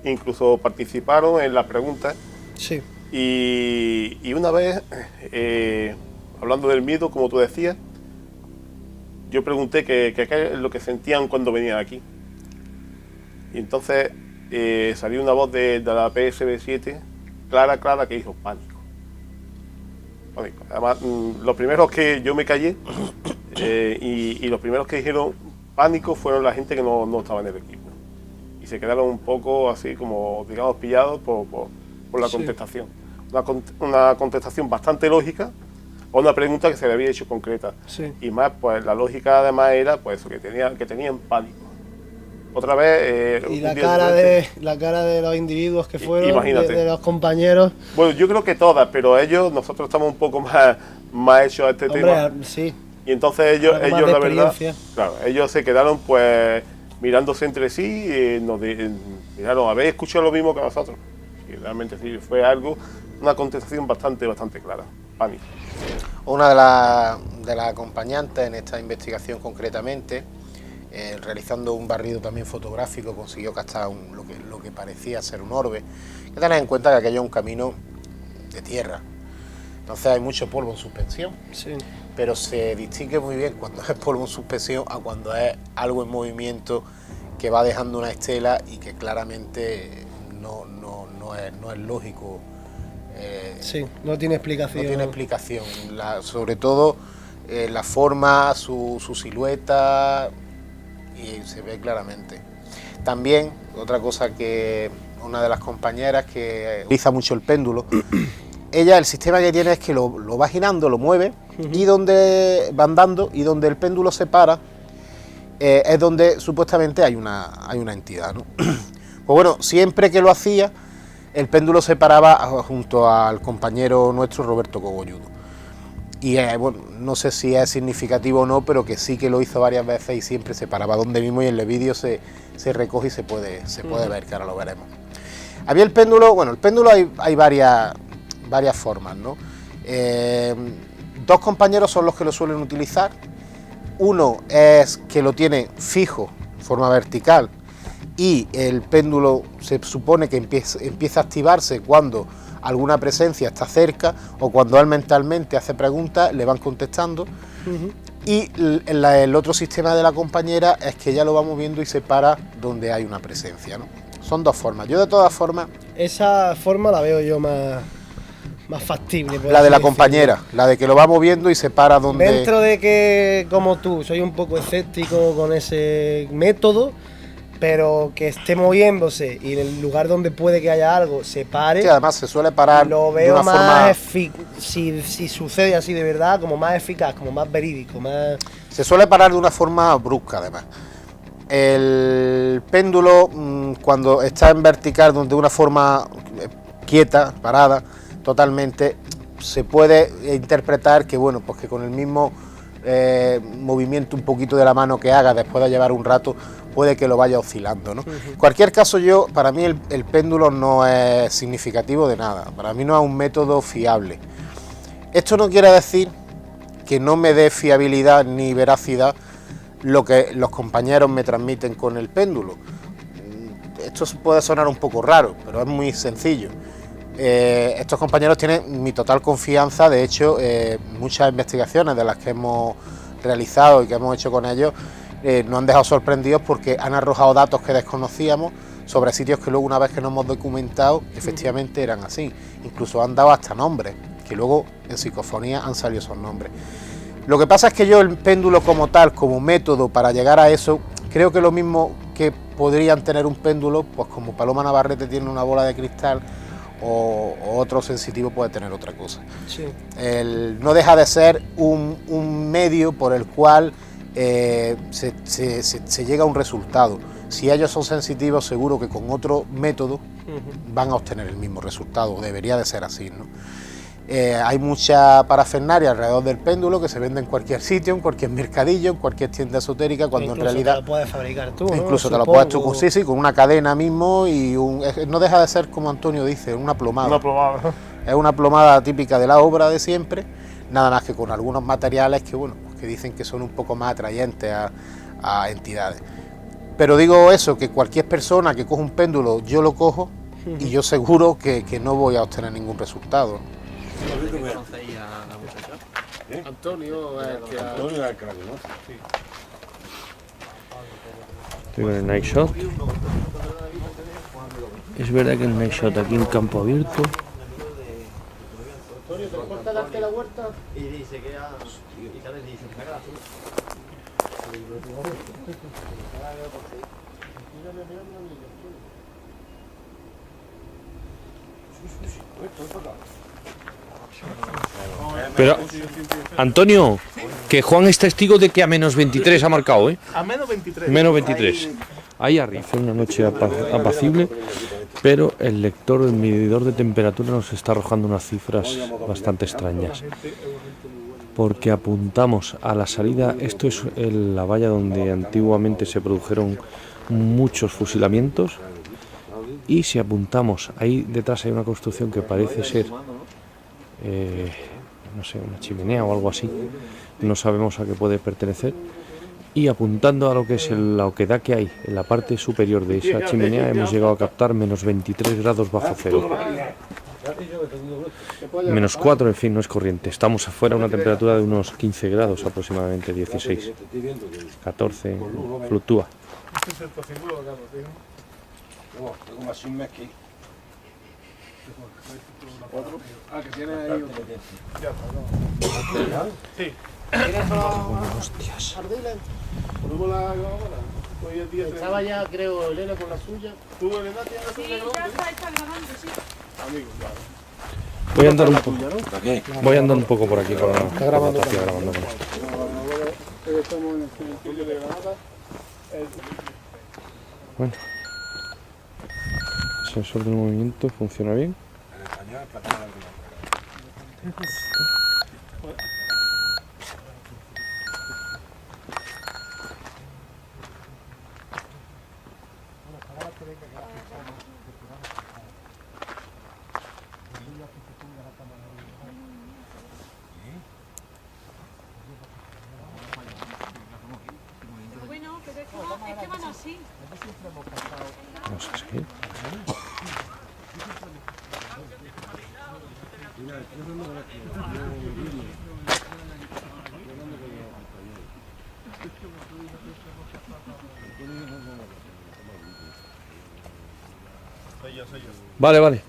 Incluso participaron en las preguntas. Sí. Y una vez, hablando del miedo, como tú decías, yo pregunté qué es lo que sentían cuando venían aquí. Y entonces salió una voz de la PSB7, clara, que dijo pánico. Pánico. Además, los primeros que yo me callé y los primeros que dijeron pánico fueron la gente que no estaba en el equipo. Y se quedaron un poco así como, digamos, pillados por la Sí. contestación. Una contestación bastante lógica a una pregunta que se le había hecho concreta. Sí. Y más, pues la lógica además era pues eso, que tenían pánico. otra vez... Y un la día cara diferente. de los individuos que fueron, Imagínate. de los compañeros. Bueno, yo creo que todas, pero nosotros estamos un poco más hechos a este tema. Hombre, sí. Y entonces ellos Algo más de la verdad, experiencia. claro, ellos se quedaron pues mirándose entre sí y miraron, habéis escuchado lo mismo que nosotros. Y realmente sí, fue una contestación bastante clara. Pani. Una de las acompañantes en esta investigación concretamente, realizando un barrido también fotográfico, consiguió captar lo que parecía ser un orbe. Hay que tener en cuenta que aquello es un camino de tierra, entonces hay mucho polvo en suspensión, Sí. pero se distingue muy bien cuando es polvo en suspensión a cuando es algo en movimiento que va dejando una estela y que claramente no es lógico. Sí, no tiene explicación. No tiene explicación, sobre todo la forma, su silueta, y se ve claramente. También, otra cosa que una de las compañeras que utiliza mucho el péndulo, ella el sistema que tiene es que lo va girando, lo mueve, y donde va andando y donde el péndulo se para, es donde supuestamente hay una entidad, ¿no? Pues bueno, siempre que lo hacía, el péndulo se paraba junto al compañero nuestro Roberto Cogolludo. Y bueno, no sé si es significativo o no, pero que sí que lo hizo varias veces y siempre se paraba donde mismo, y en el vídeo se recoge y se puede ver, que ahora lo veremos. Había el péndulo, bueno, el péndulo hay varias formas, ¿no? Dos compañeros son los que lo suelen utilizar. Uno es que lo tiene fijo, en forma vertical, y el péndulo se supone que empieza a activarse cuando alguna presencia está cerca o cuando él mentalmente hace preguntas, le van contestando. Y el otro sistema de la compañera es que ella lo va moviendo y se para donde hay una presencia, ¿no? Son dos formas. Yo de todas formas... Esa forma la veo yo más factible. por La así de la decirlo. compañera, la de que lo va moviendo y se para donde... Dentro de que, como tú, soy un poco escéptico con ese método, pero que esté moviéndose y en el lugar donde puede que haya algo se pare, Sí, además se suele parar lo de veo una más forma... si sucede así de verdad, como más eficaz, como más verídico, más... Se suele parar de una forma brusca, además. El péndulo, cuando está en vertical, de una forma quieta, parada, totalmente, se puede interpretar que, bueno, pues que con el mismo movimiento un poquito de la mano que haga después de llevar un rato, puede que lo vaya oscilando, ¿no? En cualquier caso, para mí el péndulo no es significativo de nada, para mí no es un método fiable. Esto no quiere decir que no me dé fiabilidad ni veracidad lo que los compañeros me transmiten con el péndulo. Esto puede sonar un poco raro, pero es muy sencillo. Estos compañeros tienen mi total confianza. De hecho, muchas investigaciones de las que hemos realizado y que hemos hecho con ellos nos han dejado sorprendidos porque han arrojado datos que desconocíamos sobre sitios que luego, una vez que nos hemos documentado, efectivamente eran así. Incluso han dado hasta nombres, que luego en psicofonía han salido esos nombres. Lo que pasa es que yo el péndulo como tal, como método para llegar a eso, creo que lo mismo que podrían tener un péndulo, pues como Paloma Navarrete tiene una bola de cristal, o otro sensitivo puede tener otra cosa. Sí. No deja de ser un medio por el cual se llega a un resultado. Si ellos son sensitivos, seguro que con otro método van a obtener el mismo resultado, debería de ser así, ¿no? Hay mucha parafernalia alrededor del péndulo que se vende en cualquier sitio, en cualquier mercadillo, en cualquier tienda esotérica, cuando Incluso en realidad... te lo puedes fabricar tú, ¿no? Incluso te lo Supongo. puedes sí, con una cadena mismo y no deja de ser, como Antonio dice, una plomada. Una plomada. Es una plomada típica de la obra de siempre, nada más que con algunos materiales que, bueno, que dicen que son un poco más atrayentes a entidades. Pero digo eso, que cualquier persona que coja un péndulo, yo lo cojo y yo seguro que no voy a obtener ningún resultado. ¿Conocéis a la muchacha? Antonio es el que... Antonio el crack, ¿no? Sí. Estoy con el night shot. Es verdad que el night shot aquí en campo abierto. Antonio, ¿te importa darte la vuelta? Y dice que ya... Y cada vez dice, saca la azul. Pero, Antonio, que Juan es testigo de que a menos 23 ha marcado, ¿eh? A menos 23. Menos 23. ahí arriba. Hace una noche apacible, pero el lector, el medidor de temperatura nos está arrojando unas cifras bastante extrañas. Porque apuntamos a la salida, esto es la valla donde antiguamente se produjeron muchos fusilamientos, y si apuntamos, ahí detrás hay una construcción que parece ser, no sé, una chimenea o algo así, no sabemos a qué puede pertenecer, y apuntando a lo que es la oquedad que hay en la parte superior de esa chimenea hemos llegado a captar menos 23 grados bajo cero. Menos 4, en fin, no es corriente. Estamos afuera a una temperatura de unos 15 grados aproximadamente, 16, 14, fluctúa. Hostias. Estaba ya, creo, Elena con la suya. ¿Tú, Elena, tienes la suya? Está grabando, sí. Voy a andar un poco por aquí con la grabando con esto. Bueno, el sensor del movimiento funciona bien. Bueno, pero es que van así. Vamos a seguir. Vale, vale.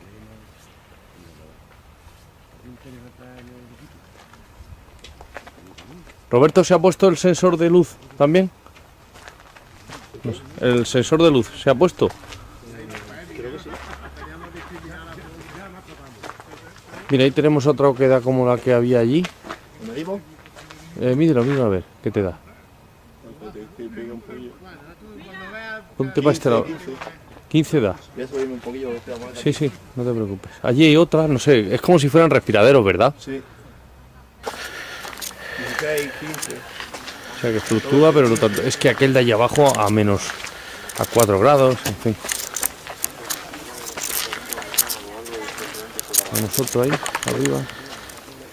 Roberto, ¿se ha puesto el sensor de luz también? No sé, el sensor de luz se ha puesto. Mira, ahí tenemos otra oquedad como la que había allí. Mídelo, a ver, ¿qué te da? Ponte para este lado. 15 da. Sí, no te preocupes. Allí hay otra, no sé, es como si fueran respiraderos, ¿verdad? Sí. 16, 15. O sea que fluctúa, pero no tanto. Es que aquel de allí abajo a 4 grados, en fin. A nosotros ahí, arriba.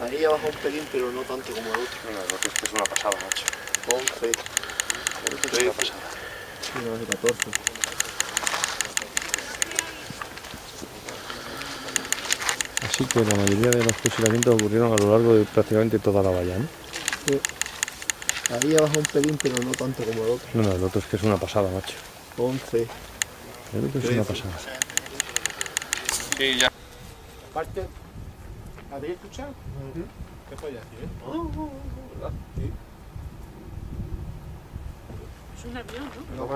Ahí abajo un pelín, pero no tanto como el otro. No, el otro es que es una pasada, macho. 11. El otro es una pasada. Sí, no, es 14. Así que la mayoría de los fusilamientos ocurrieron a lo largo de prácticamente toda la valla, ¿no? Sí. Ahí abajo un pelín, pero no tanto como el otro. No, el otro es que es una pasada, macho. 11. El otro es una pasada. Sí, ya. Aparte, ¿habéis escuchado? ¿Qué fue ya, ¿verdad? Sí. Es un avión, ¿no?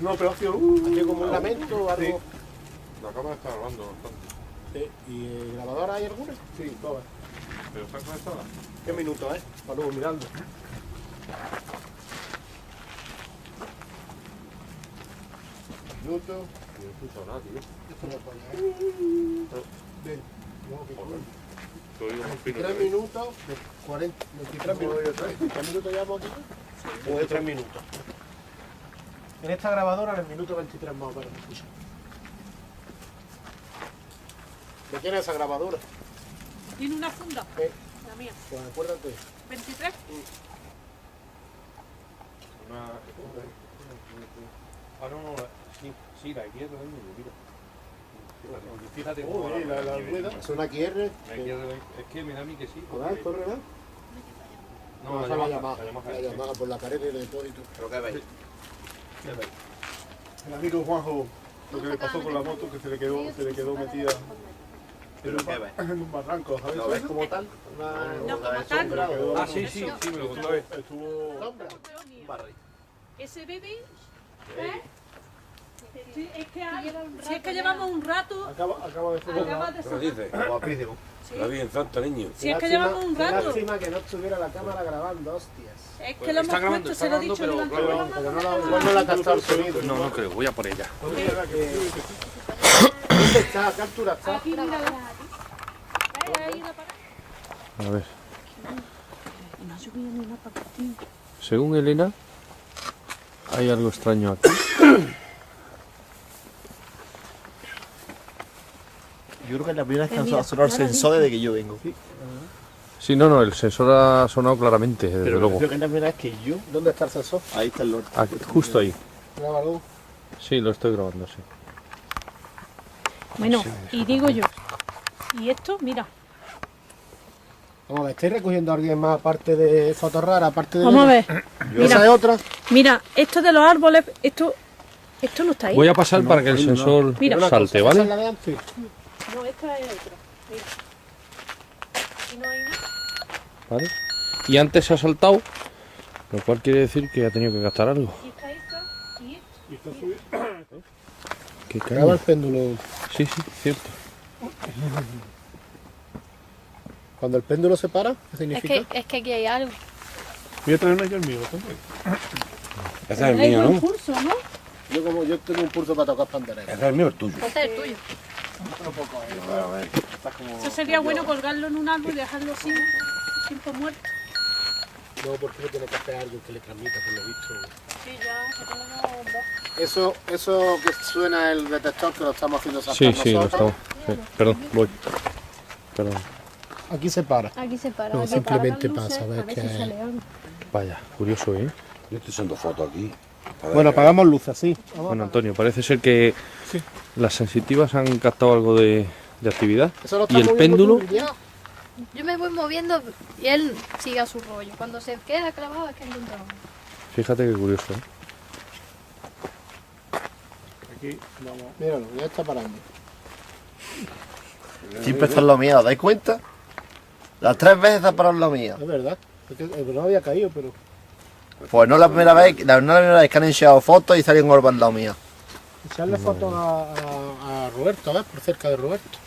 No, pero ha sido como un lamento o algo. La cámara está grabando bastante. ¿Y grabadora hay alguna? Sí, todas. ¿Pero está conectada? ¿Qué minuto, Para luego mirarlo. Minuto. No he escuchado nada, tío. Te oigo más fino. 23 minutos, 40, 23 minutos. ¿Qué minuto llevamos aquí? 23 minutos. En esta grabadora en el minuto 23 más o menos, escucha. ¿De quién es esa grabadora? Tiene una funda. La mía. Pues acuérdate. 23. Sí, la izquierda es mira. Fíjate cómo la rueda. Es una QR. Es que me da a mí que sí. ¿Hola? ¿Corre, no? No, la llamada por la pared del depósito. ¿Pero qué veis? El amigo Juanjo, lo que le pasó con la moto, que se le quedó metida ¿Pero qué ves? en un barranco, ¿sabes? ¿Lo ves como tal? No, como tal. Ah, sí, me lo contó él. Estuvo Sombra. Ese bebé Sí, es que si es que llevamos un rato. Acaba de Acaba de dice? Guapísimo. La Virgen Santa, niño. Si es que llevamos un rato. Lástima que no estuviera la cámara grabando, hostias. Es que lo hemos puesto, se lo he dicho pero durante claro, el Pero programa. igual no la ha captado el sonido. No, no creo, voy a por ella. ¿Dónde está? ¿Qué altura está? Aquí, mira, ahí la pared. A ver. Según Elena, hay algo extraño aquí. Yo creo que es la primera vez que ha sonado el sensor desde que yo vengo. Sí, no, el sensor ha sonado claramente, desde Pero luego. creo que es la primera vez que yo. ¿Dónde está el sensor? Ahí está el norte. Aquí, justo ahí. Grábalo. Sí, lo estoy grabando, sí. Bueno, y digo yo, y esto, mira, Vamos a ver, ¿estáis recogiendo a alguien más aparte de fotos raras, aparte de... vamos a ver, ¿Esa es mira, otra? mira, esto de los árboles, esto no está ahí. Voy a pasar para que el sensor Mira. salte, ¿Esa es ¿vale? la de antes? No, esta es otra, mira. Y no hay nada. ¿Vale? Y antes se ha saltado, lo cual quiere decir que ha tenido que gastar algo. Y está esta, y esta. ¿Qué Graba caña? el péndulo. Sí, cierto. Cuando el péndulo se para, ¿qué significa? Es que aquí hay algo. Voy a traerme yo el mío. también. Ese es el Hay mío, buen ¿no? pulso, ¿no? Yo tengo un pulso para tocar panderetas. Ese es el mío, el tuyo. Este es el tuyo. Eso sería bueno colgarlo en un árbol y dejarlo sin tiempo muerto. No, porque tiene que hacer algo que le transmita, por lo visto. Sí, ya, se tenemos dos. Eso que suena el detector que lo estamos haciendo saltar Sí, lo nosotros. estamos. Sí. Perdón, voy. Perdón. Aquí se para. Aquí se para. No, aquí simplemente para las pasa, luces, ves a ver que- si sale algo. Vaya, curioso, ¿eh? Yo estoy haciendo fotos aquí. Bueno, apagamos luces, así. Bueno, Antonio, parece ser que las sensitivas han captado algo de actividad. Eso lo Y estás el moviendo péndulo, tú, ya. Yo me voy moviendo y él sigue a su rollo. Cuando se queda clavado es que encontramos. fíjate qué curioso, ¿eh? Aquí, vamos. Míralo, ya está parando. Siempre está en lo mío, ¿os dais cuenta? Las 3 veces ha parado en lo mío. Es verdad. Es que no había caído, pero... Pues no la primera vez, no la primera vez que han enseñado fotos y salen golpes al lado mío. Echarle fotos a Roberto, a ver, por cerca de Roberto.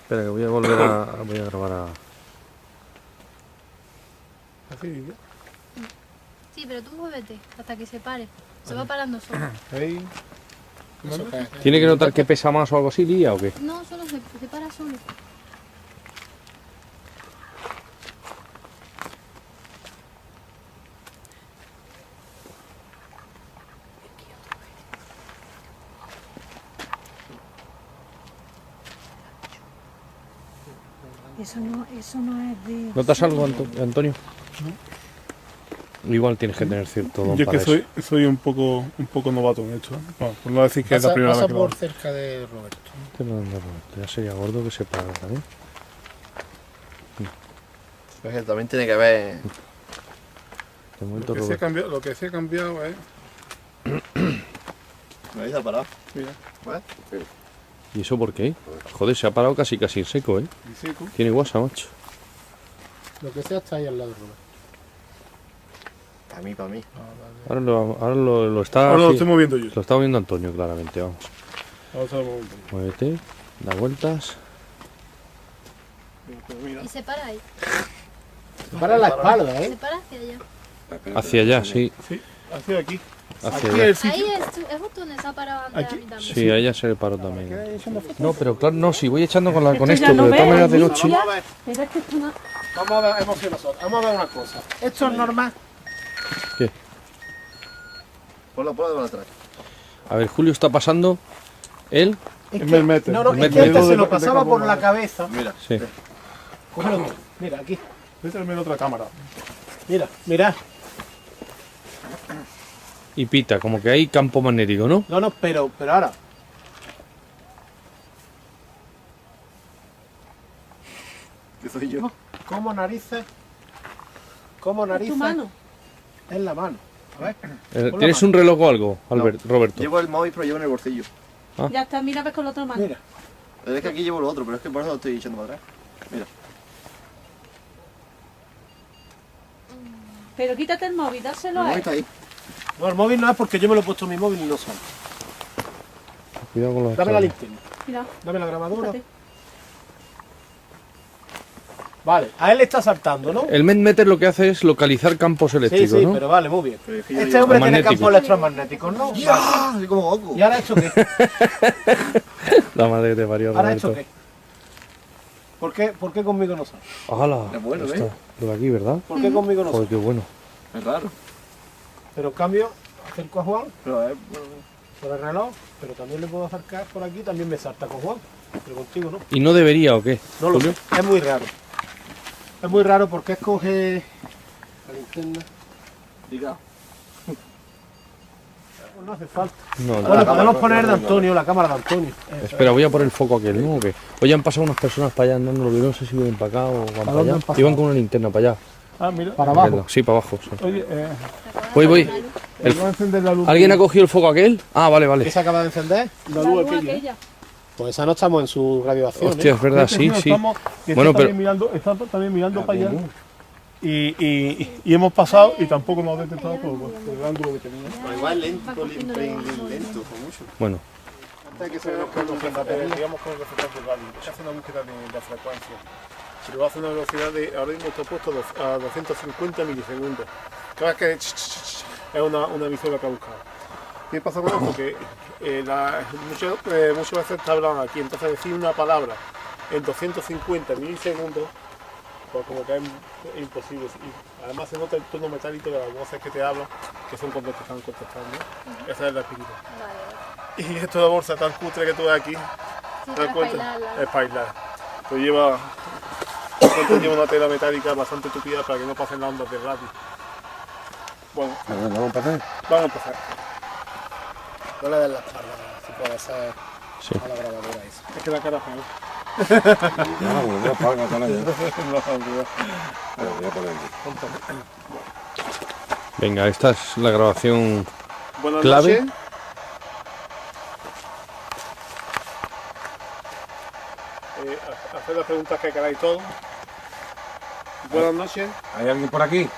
Espera, que voy a volver voy a grabar a... Así, ¿ya? Sí, pero tú muévete hasta que se pare. Se va parando solo. Ahí. Eso que- ¿Tiene que notar que pesa más o algo así, Lía, o qué? No, solo se para solo. Eso no es de... ¿Notas algo, Antonio? Igual tienes que tener cierto don Yo es para que eso. soy un poco novato en esto. Bueno, por no decir que es la primera vez pasa que lo por hago. cerca de Roberto. Este no anda, Roberto, ya sería gordo que se paga también. Es que también tiene que ver. De momento, Lo que sí Roberto. ha cambiado es... Me habéis parado. Mira, ¿Y eso por qué? Joder, se ha parado casi en seco, ¿eh? y seco. Tiene guasa, macho. Lo que sea está ahí al lado de Roberto. Para mí. Ahora lo está... Ahora lo sí, estoy moviendo yo. lo está moviendo Antonio, claramente, vamos. Ahora se lo muevo un poco. Muévete, da vueltas. Mira, Y se para ahí. Para la espalda, Se ¿eh? para hacia allá. Hacia allá, sí. sí, hacia aquí. Hacia Aquí allá. el sitio. Ahí es justo donde se ha parado antes Aquí. a mí también. Sí, a ella se le paró también. No, pero claro, no, si voy echando con Esto esto, ya pero lo de todas ves, maneras de aquí noche. ya. Vamos a ver, Pero es que esto no... vamos a ver, hemos sido nosotros. Vamos a ver una cosa. Esto es normal. ¿Qué? Ponlo de atrás. A ver, Julio está pasando él. Es El meter. no, El es que meter. antes se lo De pasaba por cómo la va. cabeza. Mira. Sí. Cógelo tú. Mira, aquí. Voy a traerme otra cámara. Mira. Y pita, como que hay campo magnético, ¿no? No, pero ahora. ¿Qué soy yo? ¿Cómo narices? ¿Cómo Es narices? tu mano. En la mano. A ver. ¿Tienes un reloj o algo, Roberto? Llevo el móvil, pero llevo en el bolsillo. Ya está, mira, ves con la otra mano. Mira. Es que aquí llevo lo otro, pero es que por eso lo estoy echando para atrás. Mira. Pero quítate el móvil, dáselo El a móvil él. está ahí. No, el móvil no es porque yo me lo he puesto en mi móvil y no sale. Cuidado con los Dame la cables. linterna. Mira, Dame la grabadora. fíjate. Vale, a él le está saltando, ¿no? El MET-Meter lo que hace es localizar campos Sí, eléctricos, sí, ¿no? pero vale, muy bien. Este hombre tiene Magnético. campos electromagnéticos, ¿no? ¡Ya! Así como Goku. ¿Y ahora ha hecho qué? La madre que te parió, ¿Ahora ha hecho Roberto. qué? ¿Por qué conmigo no sale? ¡Hala! Es bueno, Está. ¿eh? Lo de aquí, ¿verdad? ¿Por qué conmigo no Joder, sale? qué bueno. Es raro. Pero en cambio, acerco a Juan Pero por el reloj, pero también le puedo acercar por aquí, también me salta con Juan. Pero contigo no. ¿Y no debería o qué? No lo Julio? sé, es muy raro. Es muy raro porque escoge la linterna. diga. Pues no hace falta. No, no. Bueno, podemos poner de Antonio, la cámara de Antonio. Espera, voy a por el foco aquel, ¿no? ¿O qué? Hoy han pasado unas personas para allá andando, no sé si vienen para acá o van para dónde allá. han pasado? Iban con una linterna para allá. Ah, mira. Para Aquel abajo. lado. Sí, para abajo. Sí. Oye, Voy. El- voy a encender la luz. ¿Alguien ha cogido el foco aquel? Ah, vale, vale. ¿Qué se acaba de encender? La La luz luz aquella. aquella. Pues esa no estamos en su radioacción. Hostia, es verdad, Este sí, no sí. estamos- que Bueno, está pero- también mirando para allá. Y hemos pasado y tampoco nos ha detectado por el ángulo que tenía. Igual lento, lento, con mucho. Bueno, Antes de que se nos digamos con el resultado del radio, se hace una búsqueda de frecuencia. Se le va a hacer una velocidad de, ahora mismo está puesto a 250 milisegundos. Cada vez que es una emisora que ha buscado. ¿Qué pasa con esto? Que muchas veces te hablan aquí, entonces decir una palabra en 250 milisegundos, pues como que es imposible. Y además se nota el tono metálico de las voces que te hablan, que son cuando te están contestando. Esa es la espíritu. Y esto de bolsa tan cutre que tú ves aquí, Sí, ¿te das para cuenta? bailarla. Es para aislar. Pues lleva una tela metálica bastante tupida para que no pasen las ondas de radio. Bueno, Vamos a empezar. vamos a empezar. No le des la espalda, si puede ser sí. a la grabadora esa. Es que la cara es fea. Ya, bueno, ya paga, ya. No, no, Voy a poner aquí. Venga, esta es la grabación. Buenas Clave. noches. Hacer las preguntas que queráis todos. Buenas noches. ¿Hay alguien por aquí?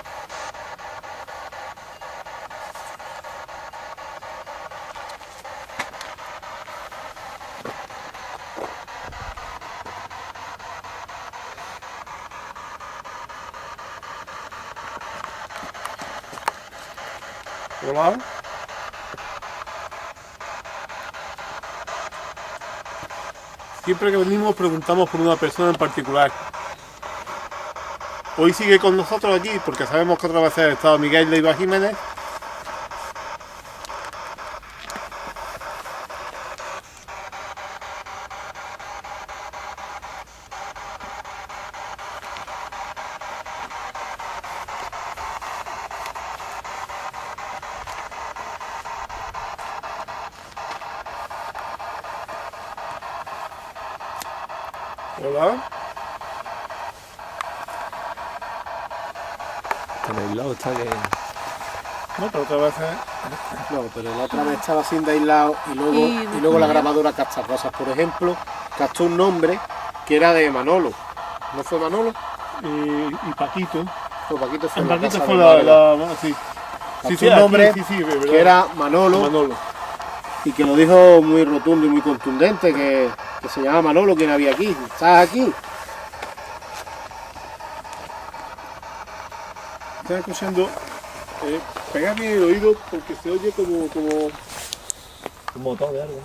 Hola. Siempre que venimos preguntamos por una persona en particular. Hoy sigue con nosotros aquí porque sabemos que otras veces ha estado Miguel Leiva Jiménez. Hola. No, pero otras veces. No, pero la otra vez estaba sin de aislado y luego la grabadora capta cosas. Por ejemplo, captó un nombre que era de Manolo. ¿No fue Manolo? Y Paquito. Pues Paquito fue En la Paquito casa fue de Manolo. sí. Captó un nombre aquí, sí, verdad. que era Manolo Manolo. y que lo dijo muy rotundo y muy contundente, que se llama Manolo, quien había aquí. ¿Estás aquí? Estás escuchando. Pega bien el oído porque se oye como. Un motor de algo.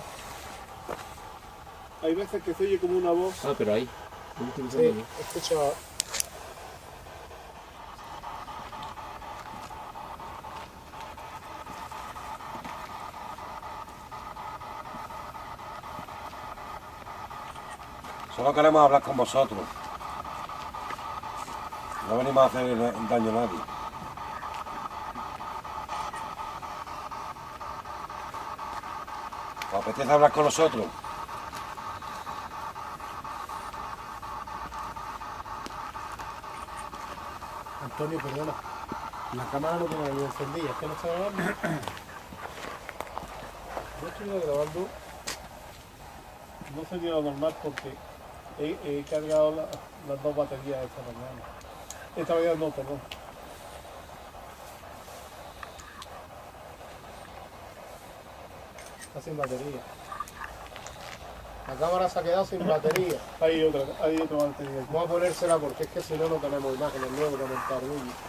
Hay veces que se oye como una voz. Ah, pero ahí. Sí, escucha. Solo queremos hablar con vosotros. No venimos a hacer daño a nadie. ¿Os apetece hablar con nosotros? Antonio, perdona. La cámara no tiene la luz encendida, es que no está grabando. No estoy grabando. No sería lo normal porque he cargado las dos baterías esta mañana. Esta mañana no, perdón. Está sin batería. La cámara se ha quedado sin batería. Hay otra batería. Vamos a ponérsela porque es que si no, no tenemos imágenes nuevas que montar.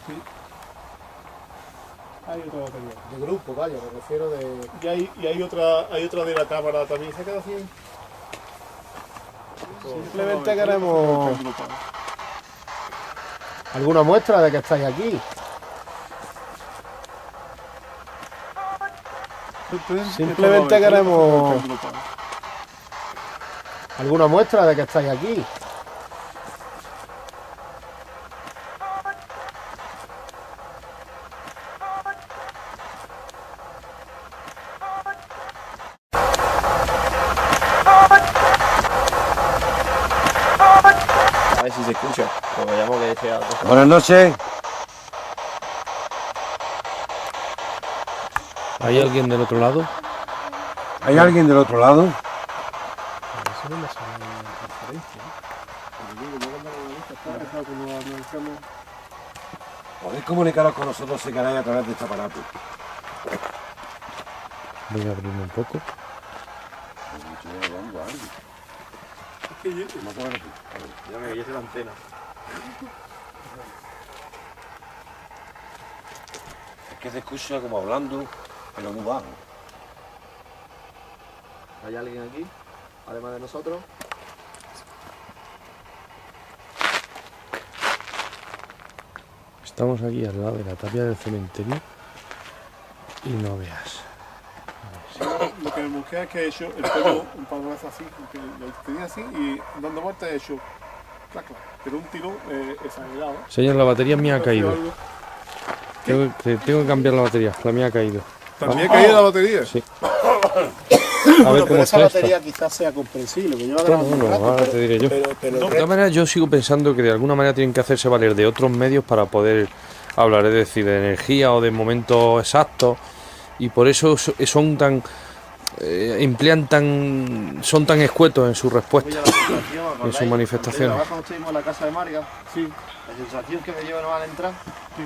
Sí. Hay otra batería. De grupo, vaya, me refiero de... Y hay otra de la cámara también. ¿Se ha quedado así? Simplemente queremos alguna muestra de que estáis aquí. Simplemente queremos alguna muestra de que estáis aquí. A ver si se escucha. Como llamo que decía algo. Buenas noches. ¿Hay alguien del otro lado? ¿Hay alguien del otro lado? Podéis comunicaros con nosotros si queréis a través de este aparato. Voy a abrirme un poco. Ya la antena. Es que se escucha como hablando, pero muy bajo. ¿Hay alguien aquí? Además de nosotros. Estamos aquí al lado de la tapia del cementerio y no veas. Lo que me busqué es que he hecho el pelo un par de veces así, que lo tenía así y dando vueltas he hecho clac, clac, pero un tiro exagerado. Señor, la batería mía ha caído. Tengo que cambiar la batería, la mía ha caído. ¿También ha caído la batería? Sí. A ver cómo esa está esta. batería quizás sea comprensible, que yo la Bueno, grabo un rato, ahora te diré yo. De todas maneras, yo sigo pensando que de alguna manera tienen que hacerse valer de otros medios para poder hablar, es decir, de energía o de momentos exactos, y por eso son tan son tan escuetos en su respuesta, en sus manifestaciones. Cuando estuvimos en la casa de Marga, Sí, la sensación que me lleva no al entrar, sí.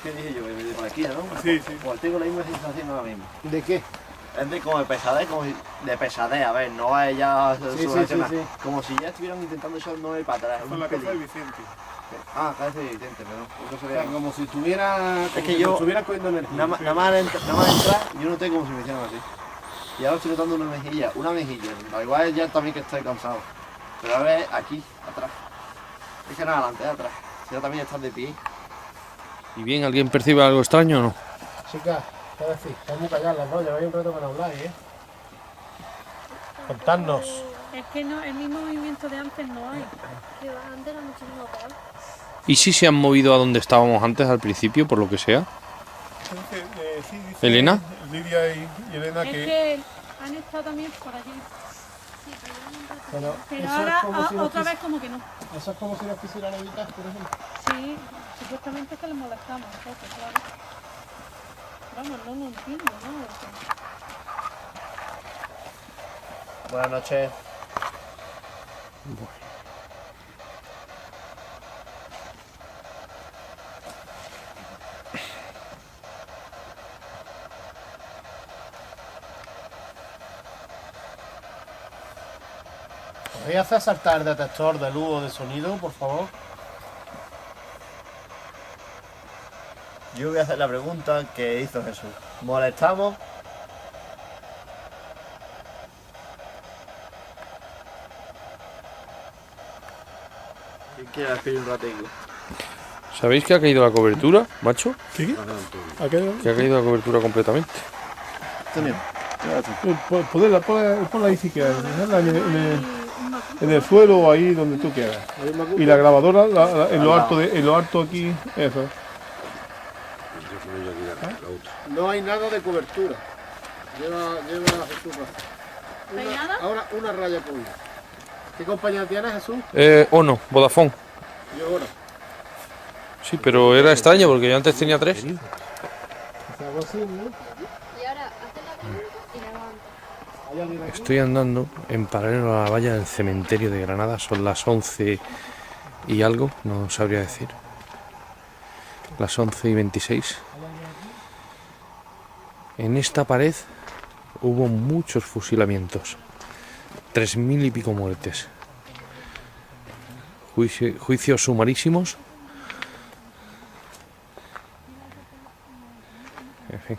¿qué dije yo? De por la esquina, ¿no? Sí, sí. Pues tengo la misma sensación ahora mismo. ¿De qué? Es de como de pesadez, de pesadez, a ver, no es ya Sí, subreaccionar. sí, sí. Como si ya estuvieran intentando echarnos para atrás. Fue en un la casa de pelín. Vicente. Ah, cabeza de Vicente, perdón. Eso O sería... sea, como si estuviera... Es que yo... cogiendo energía. Nada más al entrar, yo noté como si me hicieran así. Y ahora estoy notando una mejilla. Al igual ya también que estoy cansado. Pero ahora es aquí, atrás. Es que no adelante, es atrás. Si ya también estás de pie. ¿Y bien, alguien percibe algo extraño o no? Chicas, ¿qué decís? Están muy calladas las dos, lleváis un rato que no habláis, ¿eh? Contadnos. Es que no, el mismo movimiento de antes no hay. Que antes era muchísimo peor. ¿Y si se han movido a donde estábamos antes al principio, por lo que sea? Sí, dice ¿Elena? Lidia y Elena Es que han estado también por allí. Pero Pero eso ahora es como si nos otra vez como que no. Eso es como si nos quisieran evitar, por ejemplo. Sí, supuestamente es que les molestamos un poco, claro. Vamos, no lo entiendo, ¿no? Buenas noches. ¿Podéis hacer saltar el detector de luz o de sonido, por favor? Yo voy a hacer la pregunta que hizo Jesús. ¿Molestamos? ¿Quién quiere despedir un ratito? ¿Sabéis que ha caído la cobertura, macho? ¿Sí? ¿A qué? Que ha caído la cobertura completamente. También. Ponla ahí si quieres, dejarla en el suelo o ahí donde tú quieras. Y la grabadora en lo alto aquí, eso. No hay nada de cobertura. Lleva Jesús. ¿No hay nada? Ahora una raya por una. ¿Qué compañía tienes, Jesús? O no, Vodafone. Yo ahora. Sí, pero era extraño porque yo antes tenía 3. Algo así, ¿no? Y ahora hace la pregunta y levanta. ¿Hay alguien aquí? Estoy andando en paralelo a la valla del cementerio de Granada. Son las 11 y algo, no sabría decir. Las 11:26. En esta pared hubo muchos fusilamientos, 3000 y pico muertes, juicios sumarísimos, en fin.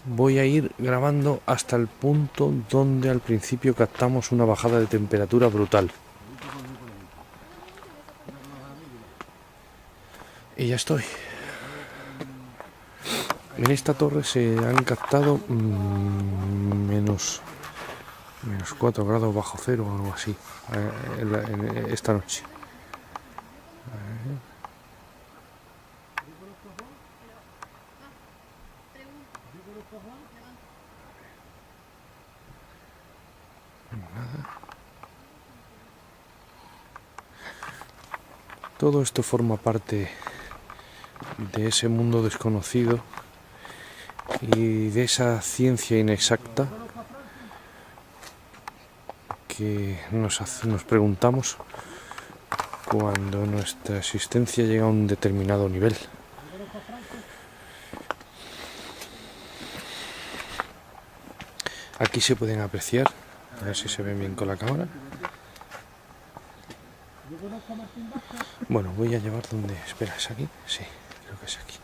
Voy a ir grabando hasta el punto donde al principio captamos una bajada de temperatura brutal. Y ya estoy. En esta torre se han captado menos 4 grados bajo cero o algo así en esta noche. Todo esto forma parte de ese mundo desconocido y de esa ciencia inexacta que nos preguntamos cuando nuestra existencia llega a un determinado nivel. Aquí se pueden apreciar, a ver si se ven bien con la cámara. Bueno, voy a llevar donde... Espera, ¿es aquí? Sí, creo que es aquí.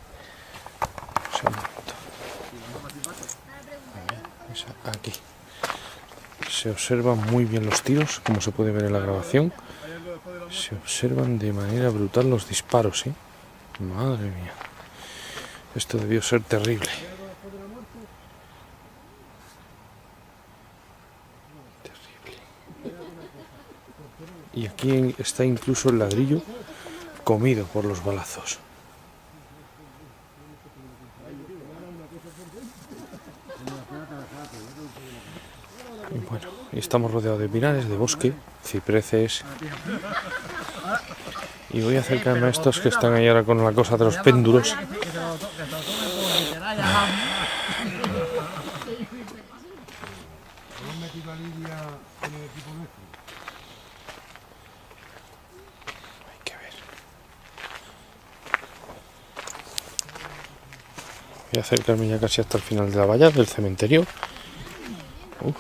O sea, un momento. A ver, aquí. Se observan muy bien los tiros, como se puede ver en la grabación. Se observan de manera brutal los disparos, ¿eh? Madre mía. Esto debió ser terrible. Y aquí está incluso el ladrillo comido por los balazos. Y bueno, y estamos rodeados de pinares, de bosque, cipreses. Y voy a acercarme a estos que están ahí ahora con la cosa de los péndulos. Voy a acercarme ya casi hasta el final de la valla del cementerio. Uf.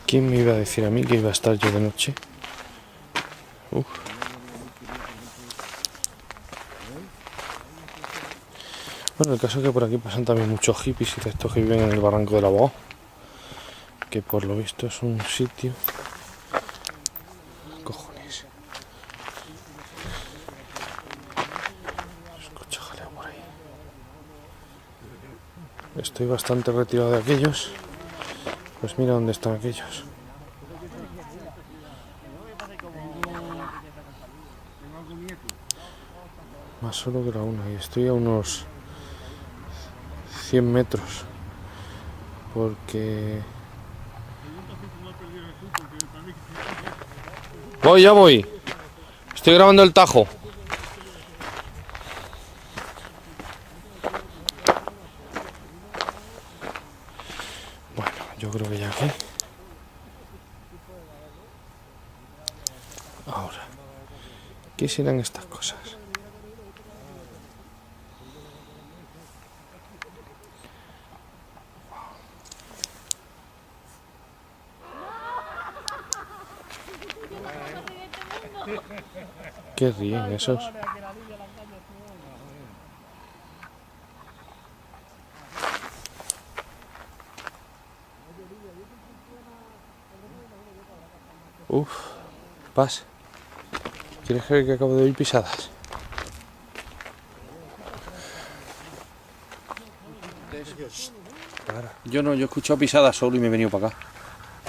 ¿Quién me iba a decir a mí que iba a estar yo de noche? Uf. Bueno, el caso es que por aquí pasan también muchos hippies y de estos que viven en el barranco del Abogado, que por lo visto es un sitio... Cojones. Escucho jaleo por ahí. Estoy bastante retirado de aquellos. Pues mira dónde están aquellos. Más solo que la una. Y estoy a unos 100 metros. Porque... Voy, ya voy. Estoy grabando el Tajo. Bueno, yo creo que ya aquí. Ahora, ¿qué serán estas cosas? ¿Qué ríen esos? Uf, Paz. ¿Quieres creer que acabo de oír pisadas? Yo no, yo he escuchado pisadas solo y me he venido para acá.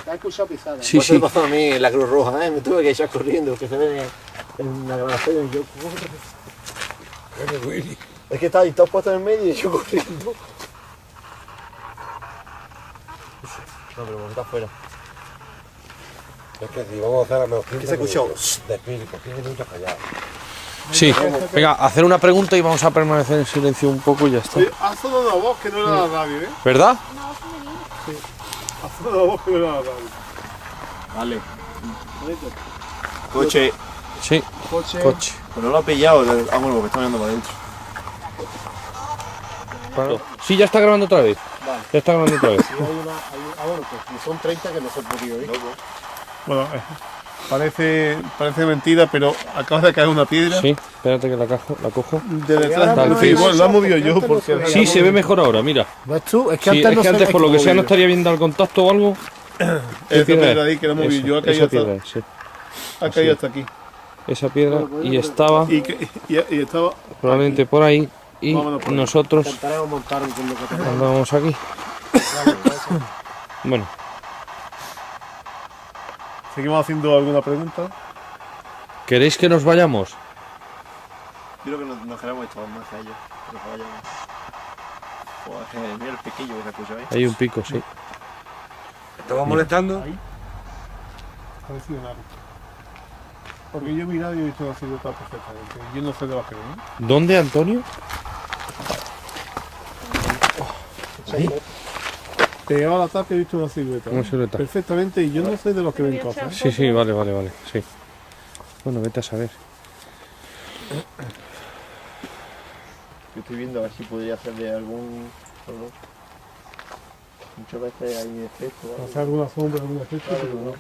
¿Te has escuchado pisadas? Sí, Pues sí. me pasó a mí en la Cruz Roja, ¿eh? Me tuve que echar corriendo, que se ve en la grabación y yo corro. Es que está ahí todo puesto en el medio y yo corriendo. No, pero está afuera. Es que si vamos a hacer a menos 15 ¿Qué se escuchó? de espíritu, 15 minutos callados. Sí, venga, hacer una pregunta y vamos a permanecer en silencio un poco y ya está. Sí, ha sonado una voz que no era la radio, ¿eh? ¿Verdad? Sí. Ha sonado una voz que no era la radio. Vale. Coche. Sí, Coche. coche. Pero no lo ha pillado, vamos, porque está mirando para adentro. Sí, ya está grabando otra vez. Vale. Ya está grabando otra vez. Sí, bueno, pues son 30 que no se han podido ir. Bueno, parece mentira, pero acaba de caer una piedra. Sí, espérate que la cojo. De detrás. Tal Sí, vez. bueno, lo he movido yo porque. Sí, se ve mejor ahora, mira. ¿Ves tú? Es que Sí, antes es no que se antes por lo que sea no movido. estaría bien dar contacto o algo. Esa piedra piedra es? ahí que la he movido yo, ha Esa caído piedra, hasta, sí. ha caído hasta aquí. Esa piedra y estaba Y estaba. probablemente por ahí y Vámonos por ahí. nosotros intentaremos montar con lo que tenemos. andábamos aquí. Bueno, ¿Seguimos haciendo alguna pregunta? ¿queréis que nos vayamos? Yo creo que nos queremos echar más que ellos. Que nos vayamos. Joder, mira el piquillo que se escucha ahí. Hay un pico, sí. ¿Estamos molestando? Parecido nada. Porque yo he mirado y he visto la silueta perfectamente. Yo no sé de las que ven. ¿Dónde, Antonio? Pegado al ataque he visto una silueta. Una silueta. Perfectamente y yo no sé de los que ven cosas. Sí, sí, vale, sí. Bueno, vete a saber. Yo estoy viendo a ver si podría hacer de algún. O no. Muchas veces hay efectos. Hacer alguna sombra, algún efecto, pero no.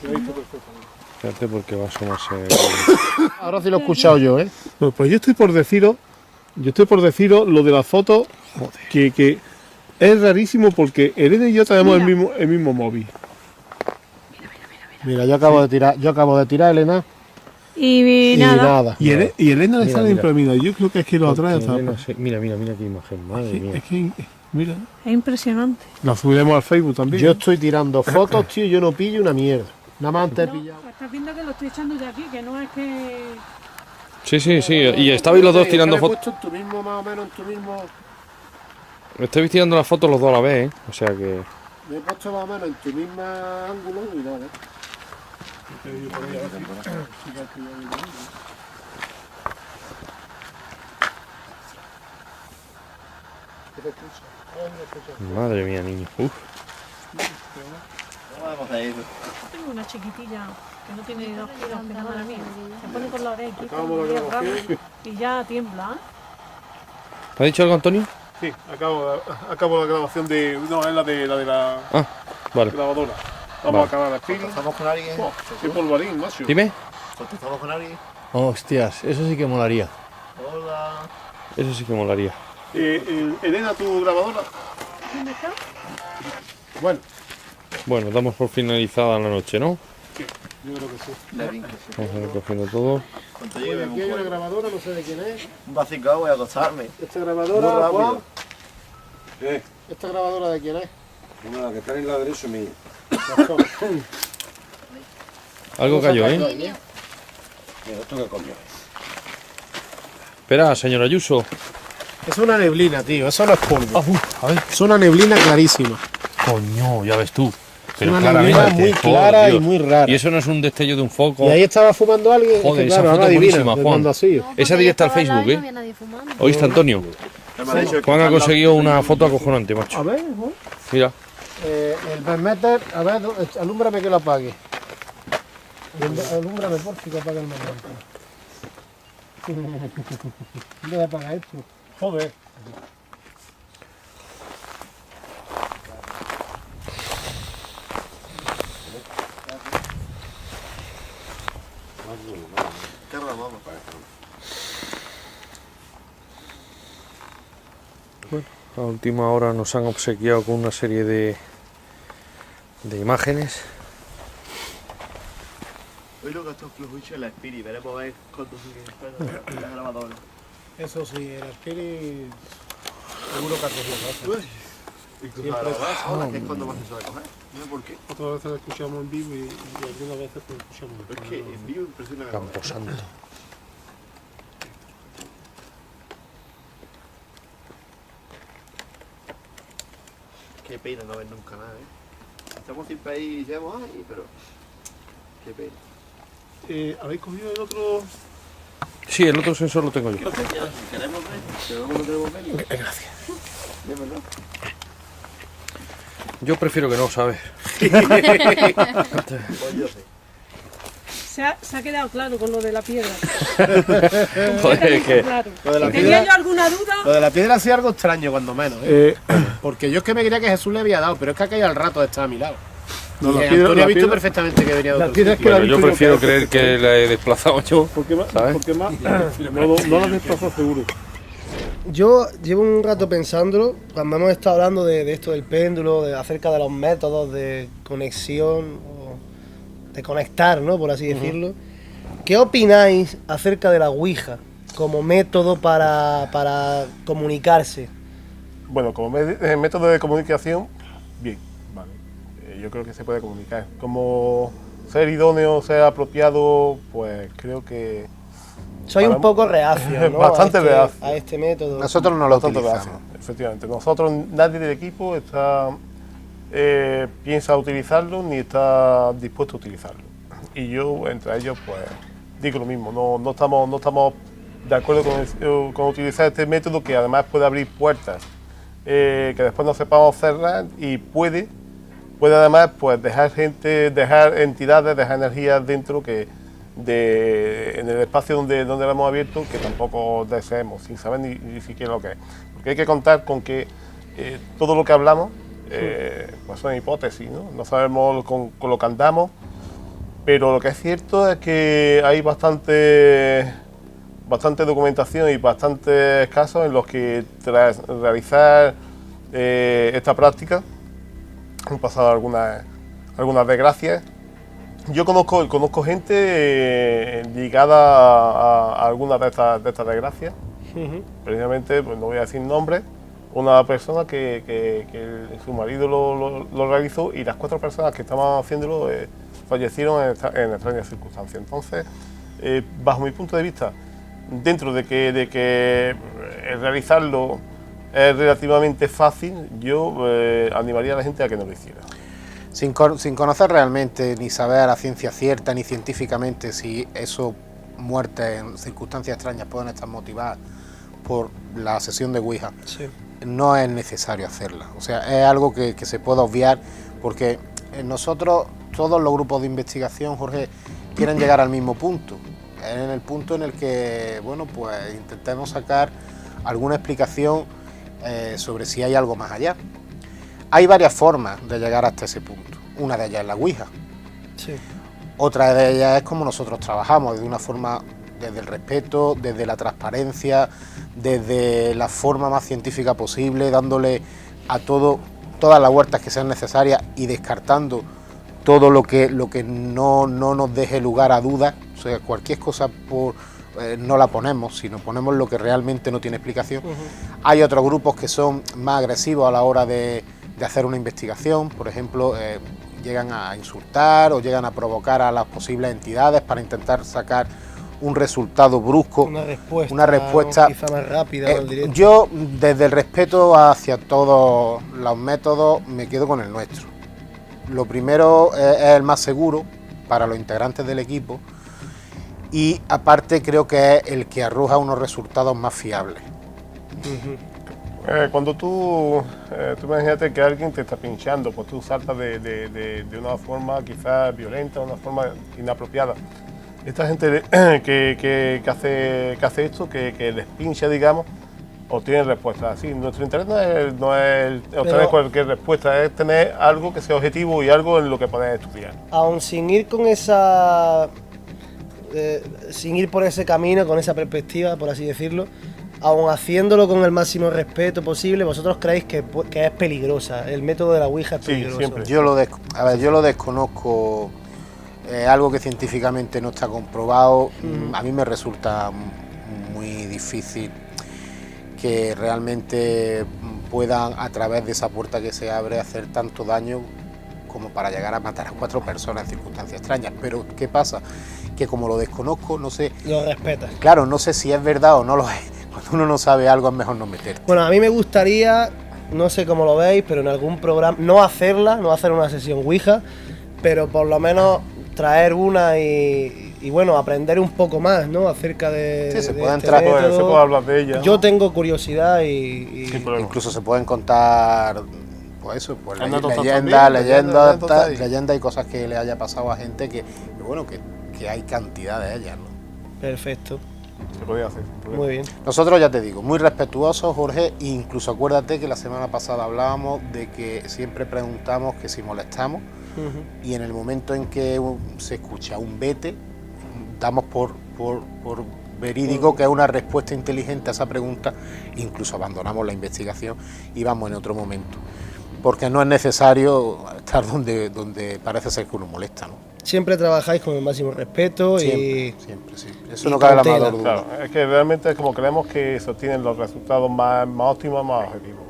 Lo he visto perfectamente. Espérate porque va a asomarse. Ahora sí lo he escuchado yo, ¿eh? Bueno, pues yo estoy por deciros lo de la foto que es rarísimo porque Elena y yo tenemos el mismo móvil. Mira, yo acabo de tirar, Elena. Y Y nada. nada. Y Elena le Mira, sale mira. imprimida. Yo creo que es que lo atrae hasta. Mira qué imagen, madre mía. Es que, mira, Es impresionante. la subiremos al Facebook también. Yo estoy tirando fotos, tío, y yo no pillo una mierda. Nada más antes he pillado. Estás viendo que lo estoy echando de aquí, que no es que. Sí, y estabais los dos tirando fotos. fotos. En tu mismo, más o menos, en tu mismo. Estabais tirando las fotos los dos a la vez, ¿eh? O sea que. Me he puesto más o menos en tu mismo ángulo y nada. Madre mía, niño. Uf. No podemos hacer eso. Tengo una chiquitilla que no tiene 2 kilos, que es madre mía. Se pone con la oreja aquí, Acabamos la grabación. y ya tiembla. ¿Ha dicho algo, Antonio? Sí, acabo la grabación de. No, es la de la Ah, vale. grabadora. Vamos Vale. a acabar aquí. ¿Estamos con alguien? Qué polvarín, macho. Dime. ¿Estamos con alguien? Hostias, eso sí que molaría. Hola. Eso sí que molaría. Elena, tu grabadora. ¿Dónde está? Bueno, damos por finalizada la noche, ¿no? Yo creo que sí. Vamos a ir cogiendo todo. Cuando llegue Aquí hay una grabadora, no sé de quién es. un vacío voy a acostarme. Esta Muy grabadora, rápido. Juan. ¿Qué? ¿Esta grabadora de quién es? Una que está en la derecha mía. Algo cayó, ¿eh? Mira, ¿esto qué coño es? Espera, señor Ayuso. Es una neblina, tío, eso no es polvo. A ver. Es una neblina clarísima. Coño, ya ves tú. Pero una neblina muy clara y muy rara. Y eso no es un destello de un foco. Y ahí estaba fumando alguien. Joder, es que, esa claro, foto ahora es adivina buenísima, de Juan. cuándo ha sido. Esa directa al Facebook, ¿eh? ¿Oíste, Antonio? Juan ha conseguido una foto acojonante, macho. A ver, Juan. Mira. El Benmeter, a ver, alúmbrame que lo apague. Alúmbrame, por si que apague el Benmeter. ¿Dónde voy a apagar esto? Joder. ¿Qué ramamos para esto? A última hora nos han obsequiado con una serie de imágenes. Hoy lo que estos flujuchos en la Spirit, veremos a ver cuánto sigue la grabadora. Eso sí, el Spirit seguro que ha cogido cosas. Incluso la grabadora sola, que es cuando más se suele coger. No sé por qué. Otras veces la escuchamos en vivo y algunas veces la escuchamos en Es que en vivo impresiona la grabadora. Camposanto. Qué pena no ver nunca nada, Estamos siempre ahí y decimos, ay, pero... Qué pena. ¿Habéis cogido el otro? Sí, el otro sensor lo tengo yo. Si queremos ver, pero no queremos verlo. Gracias. ¿De verdad? Yo prefiero que no, ¿sabes? Pues yo sé. se ha quedado claro con lo de la piedra. Joder, que... Claro. Lo de la ¿Tenía piedra- yo alguna duda? Lo de la piedra ha sido algo extraño, cuando menos. Porque yo es que me creía que Jesús le había dado, pero es que ha caído al rato de estar a mi lado. No, Y la Antonio piedra- ha visto piedra- perfectamente que venía de La otro piedra es sitio. que la he Bueno, yo visto prefiero que- creer que la he desplazado yo. ¿sabes? Porque más no la desplazó seguro. Yo llevo un rato pensándolo, cuando hemos estado hablando de esto del péndulo, acerca de los métodos de conexión, o de conectar, ¿no? Por así decirlo. ¿Qué opináis acerca de la Ouija como método para comunicarse? Bueno, como método de comunicación, bien, vale. Yo creo que se puede comunicar. Como ser idóneo, ser apropiado, pues creo que... Soy un poco reacio, ¿no? Bastante reacio. a este método. Nosotros no lo Bastante utilizamos. reacio, efectivamente. Nosotros, nadie del equipo piensa utilizarlo ni está dispuesto a utilizarlo. Y yo, entre ellos, pues digo lo mismo. No estamos de acuerdo con utilizar este método, que además puede abrir puertas que después no sepamos cerrar, y puede además pues dejar entidades, dejar energías dentro en el espacio donde lo hemos abierto, que tampoco deseemos, sin saber ni siquiera lo que es. Porque hay que contar con que todo lo que hablamos pues son hipótesis, ¿no? No sabemos con lo que andamos, pero lo que es cierto es que hay bastante documentación y bastantes casos en los que tras realizar esta práctica han pasado algunas desgracias. Yo conozco gente ligada a algunas de estas desgracias. Precisamente, pues no voy a decir nombres, una persona que su marido lo realizó, y las 4 personas que estaban haciéndolo fallecieron en extrañas circunstancias. Entonces, bajo mi punto de vista, dentro de que realizarlo es relativamente fácil, yo animaría a la gente a que no lo hiciera. Sin conocer realmente, ni saber a ciencia cierta, ni científicamente si esas muertes en circunstancias extrañas pueden estar motivadas por la sesión de Ouija, Sí. no es necesario hacerla. O sea, es algo que se puede obviar, porque nosotros, todos los grupos de investigación, Jorge, quieren llegar al mismo punto. En el punto en el que, bueno, pues intentemos sacar alguna explicación sobre si hay algo más allá. Hay varias formas de llegar hasta ese punto. Una de ellas es la Ouija. Sí. Otra de ellas es como nosotros trabajamos, de una forma desde el respeto, desde la transparencia, desde la forma más científica posible, dándole a todas las vueltas que sean necesarias y descartando todo lo que no nos deje lugar a dudas. O sea, cualquier cosa no la ponemos, sino ponemos lo que realmente no tiene explicación. Hay otros grupos que son más agresivos a la hora de hacer una investigación, por ejemplo, llegan a insultar o llegan a provocar a las posibles entidades para intentar sacar un resultado brusco, Una respuesta quizá más rápida, más directa. Yo, desde el respeto hacia todos los métodos, me quedo con el nuestro. Lo primero es el más seguro para los integrantes del equipo, y aparte creo que es el que arroja unos resultados más fiables. Cuando tú imagínate que alguien te está pinchando, pues tú saltas de una forma quizás violenta, una forma inapropiada. Esta gente que hace esto, que les pincha, digamos, obtienen respuestas así. Nuestro interés no es obtener cualquier respuesta, es tener algo que sea objetivo y algo en lo que poder estudiar. Aún sin ir con esa... sin ir por ese camino, con esa perspectiva, por así decirlo, aún haciéndolo con el máximo respeto posible, ¿vosotros creéis que es peligrosa? El método de la Ouija es peligroso. Siempre. Yo lo desconozco, algo que científicamente no está comprobado. A mí me resulta muy difícil que realmente puedan, a través de esa puerta que se abre, hacer tanto daño como para llegar a matar a 4 personas en circunstancias extrañas. Pero ¿qué pasa? Que como lo desconozco, no sé... Lo respetas. Claro, no sé si es verdad o no lo es. Cuando uno no sabe algo es mejor no meterte. Bueno, a mí me gustaría, no sé cómo lo veis, pero en algún programa, no hacer una sesión Ouija, pero por lo menos traer una y bueno, aprender un poco más, ¿no? Acerca de... Sí, se de puede este entrar, método. Se puede hablar de ella. Yo tengo curiosidad y Incluso se pueden contar, pues eso, pues Anécdotas también, leyendas anécdotas y cosas que le haya pasado a gente que bueno, que que hay cantidad de ellas, ¿no? Perfecto. Se podía hacer. Muy bien. Nosotros, ya te digo, muy respetuosos, Jorge, e incluso acuérdate que la semana pasada hablábamos de que siempre preguntamos que si molestamos, y en el momento en que se escucha un vete, damos por verídico que es una respuesta inteligente a esa pregunta, incluso abandonamos la investigación y vamos en otro momento, porque no es necesario estar donde parece ser que uno molesta, ¿no? Siempre trabajáis con el máximo respeto siempre. Eso y no cabe la cautela. menor duda. Claro, es que realmente es como creemos que se obtienen los resultados más óptimos, más objetivos.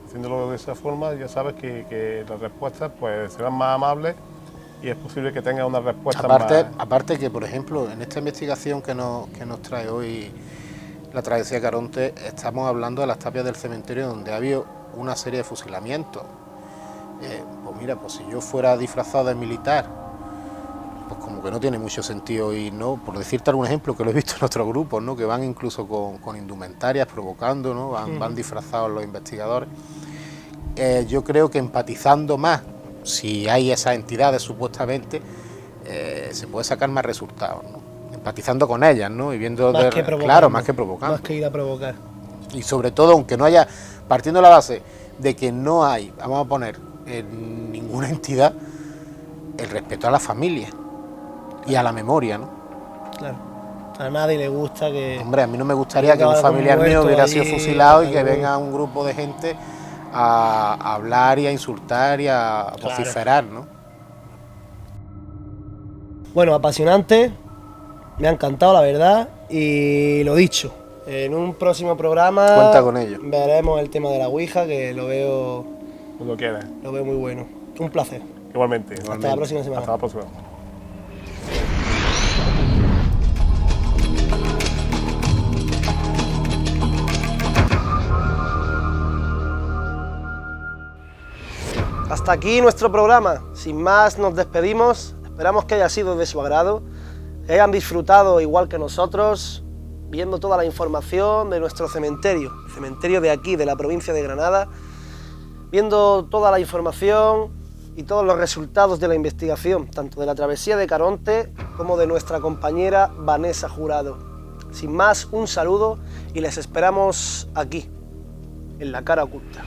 Haciéndolo de esa forma, ya sabes que las respuestas pues serán más amables y es posible que tenga una respuesta más... Aparte que, por ejemplo, en esta investigación que nos trae hoy la travesía Caronte, estamos hablando de las tapias del cementerio donde ha habido una serie de fusilamientos. Pues mira, pues si yo fuera disfrazado de militar, pues como que no tiene mucho sentido ir, ¿no? Por decirte algún ejemplo, que lo he visto en otros grupos, ¿no? Que van incluso con indumentarias provocando, ¿no? Van disfrazados los investigadores. Yo creo que empatizando más, si hay esas entidades supuestamente, se puede sacar más resultados, ¿no? Empatizando con ellas, ¿no? Y viendo más que claro, más que provocando. Más que ir a provocar. Y sobre todo, aunque no haya, partiendo de la base de que no hay, vamos a poner, en ninguna entidad, el respeto a la familia y a la memoria, ¿no? Claro. A nadie le gusta que... Hombre, a mí no me gustaría que un familiar mío hubiera sido fusilado y que venga un grupo de gente a hablar y a insultar y a vociferar, ¿no? Bueno, apasionante, me ha encantado la verdad y lo dicho, en un próximo programa Cuenta con ello. Veremos el tema de la Ouija, que lo veo... Cuando quieras. Lo veo muy bueno. Un placer. Igualmente. Hasta la próxima semana. Hasta la próxima. Hasta aquí nuestro programa. Sin más, nos despedimos. Esperamos que haya sido de su agrado, que hayan disfrutado igual que nosotros, viendo toda la información de nuestro cementerio, el cementerio de aquí, de la provincia de Granada, viendo toda la información y todos los resultados de la investigación, tanto de la travesía de Caronte como de nuestra compañera Vanessa Jurado. Sin más, un saludo y les esperamos aquí, en La Cara Oculta.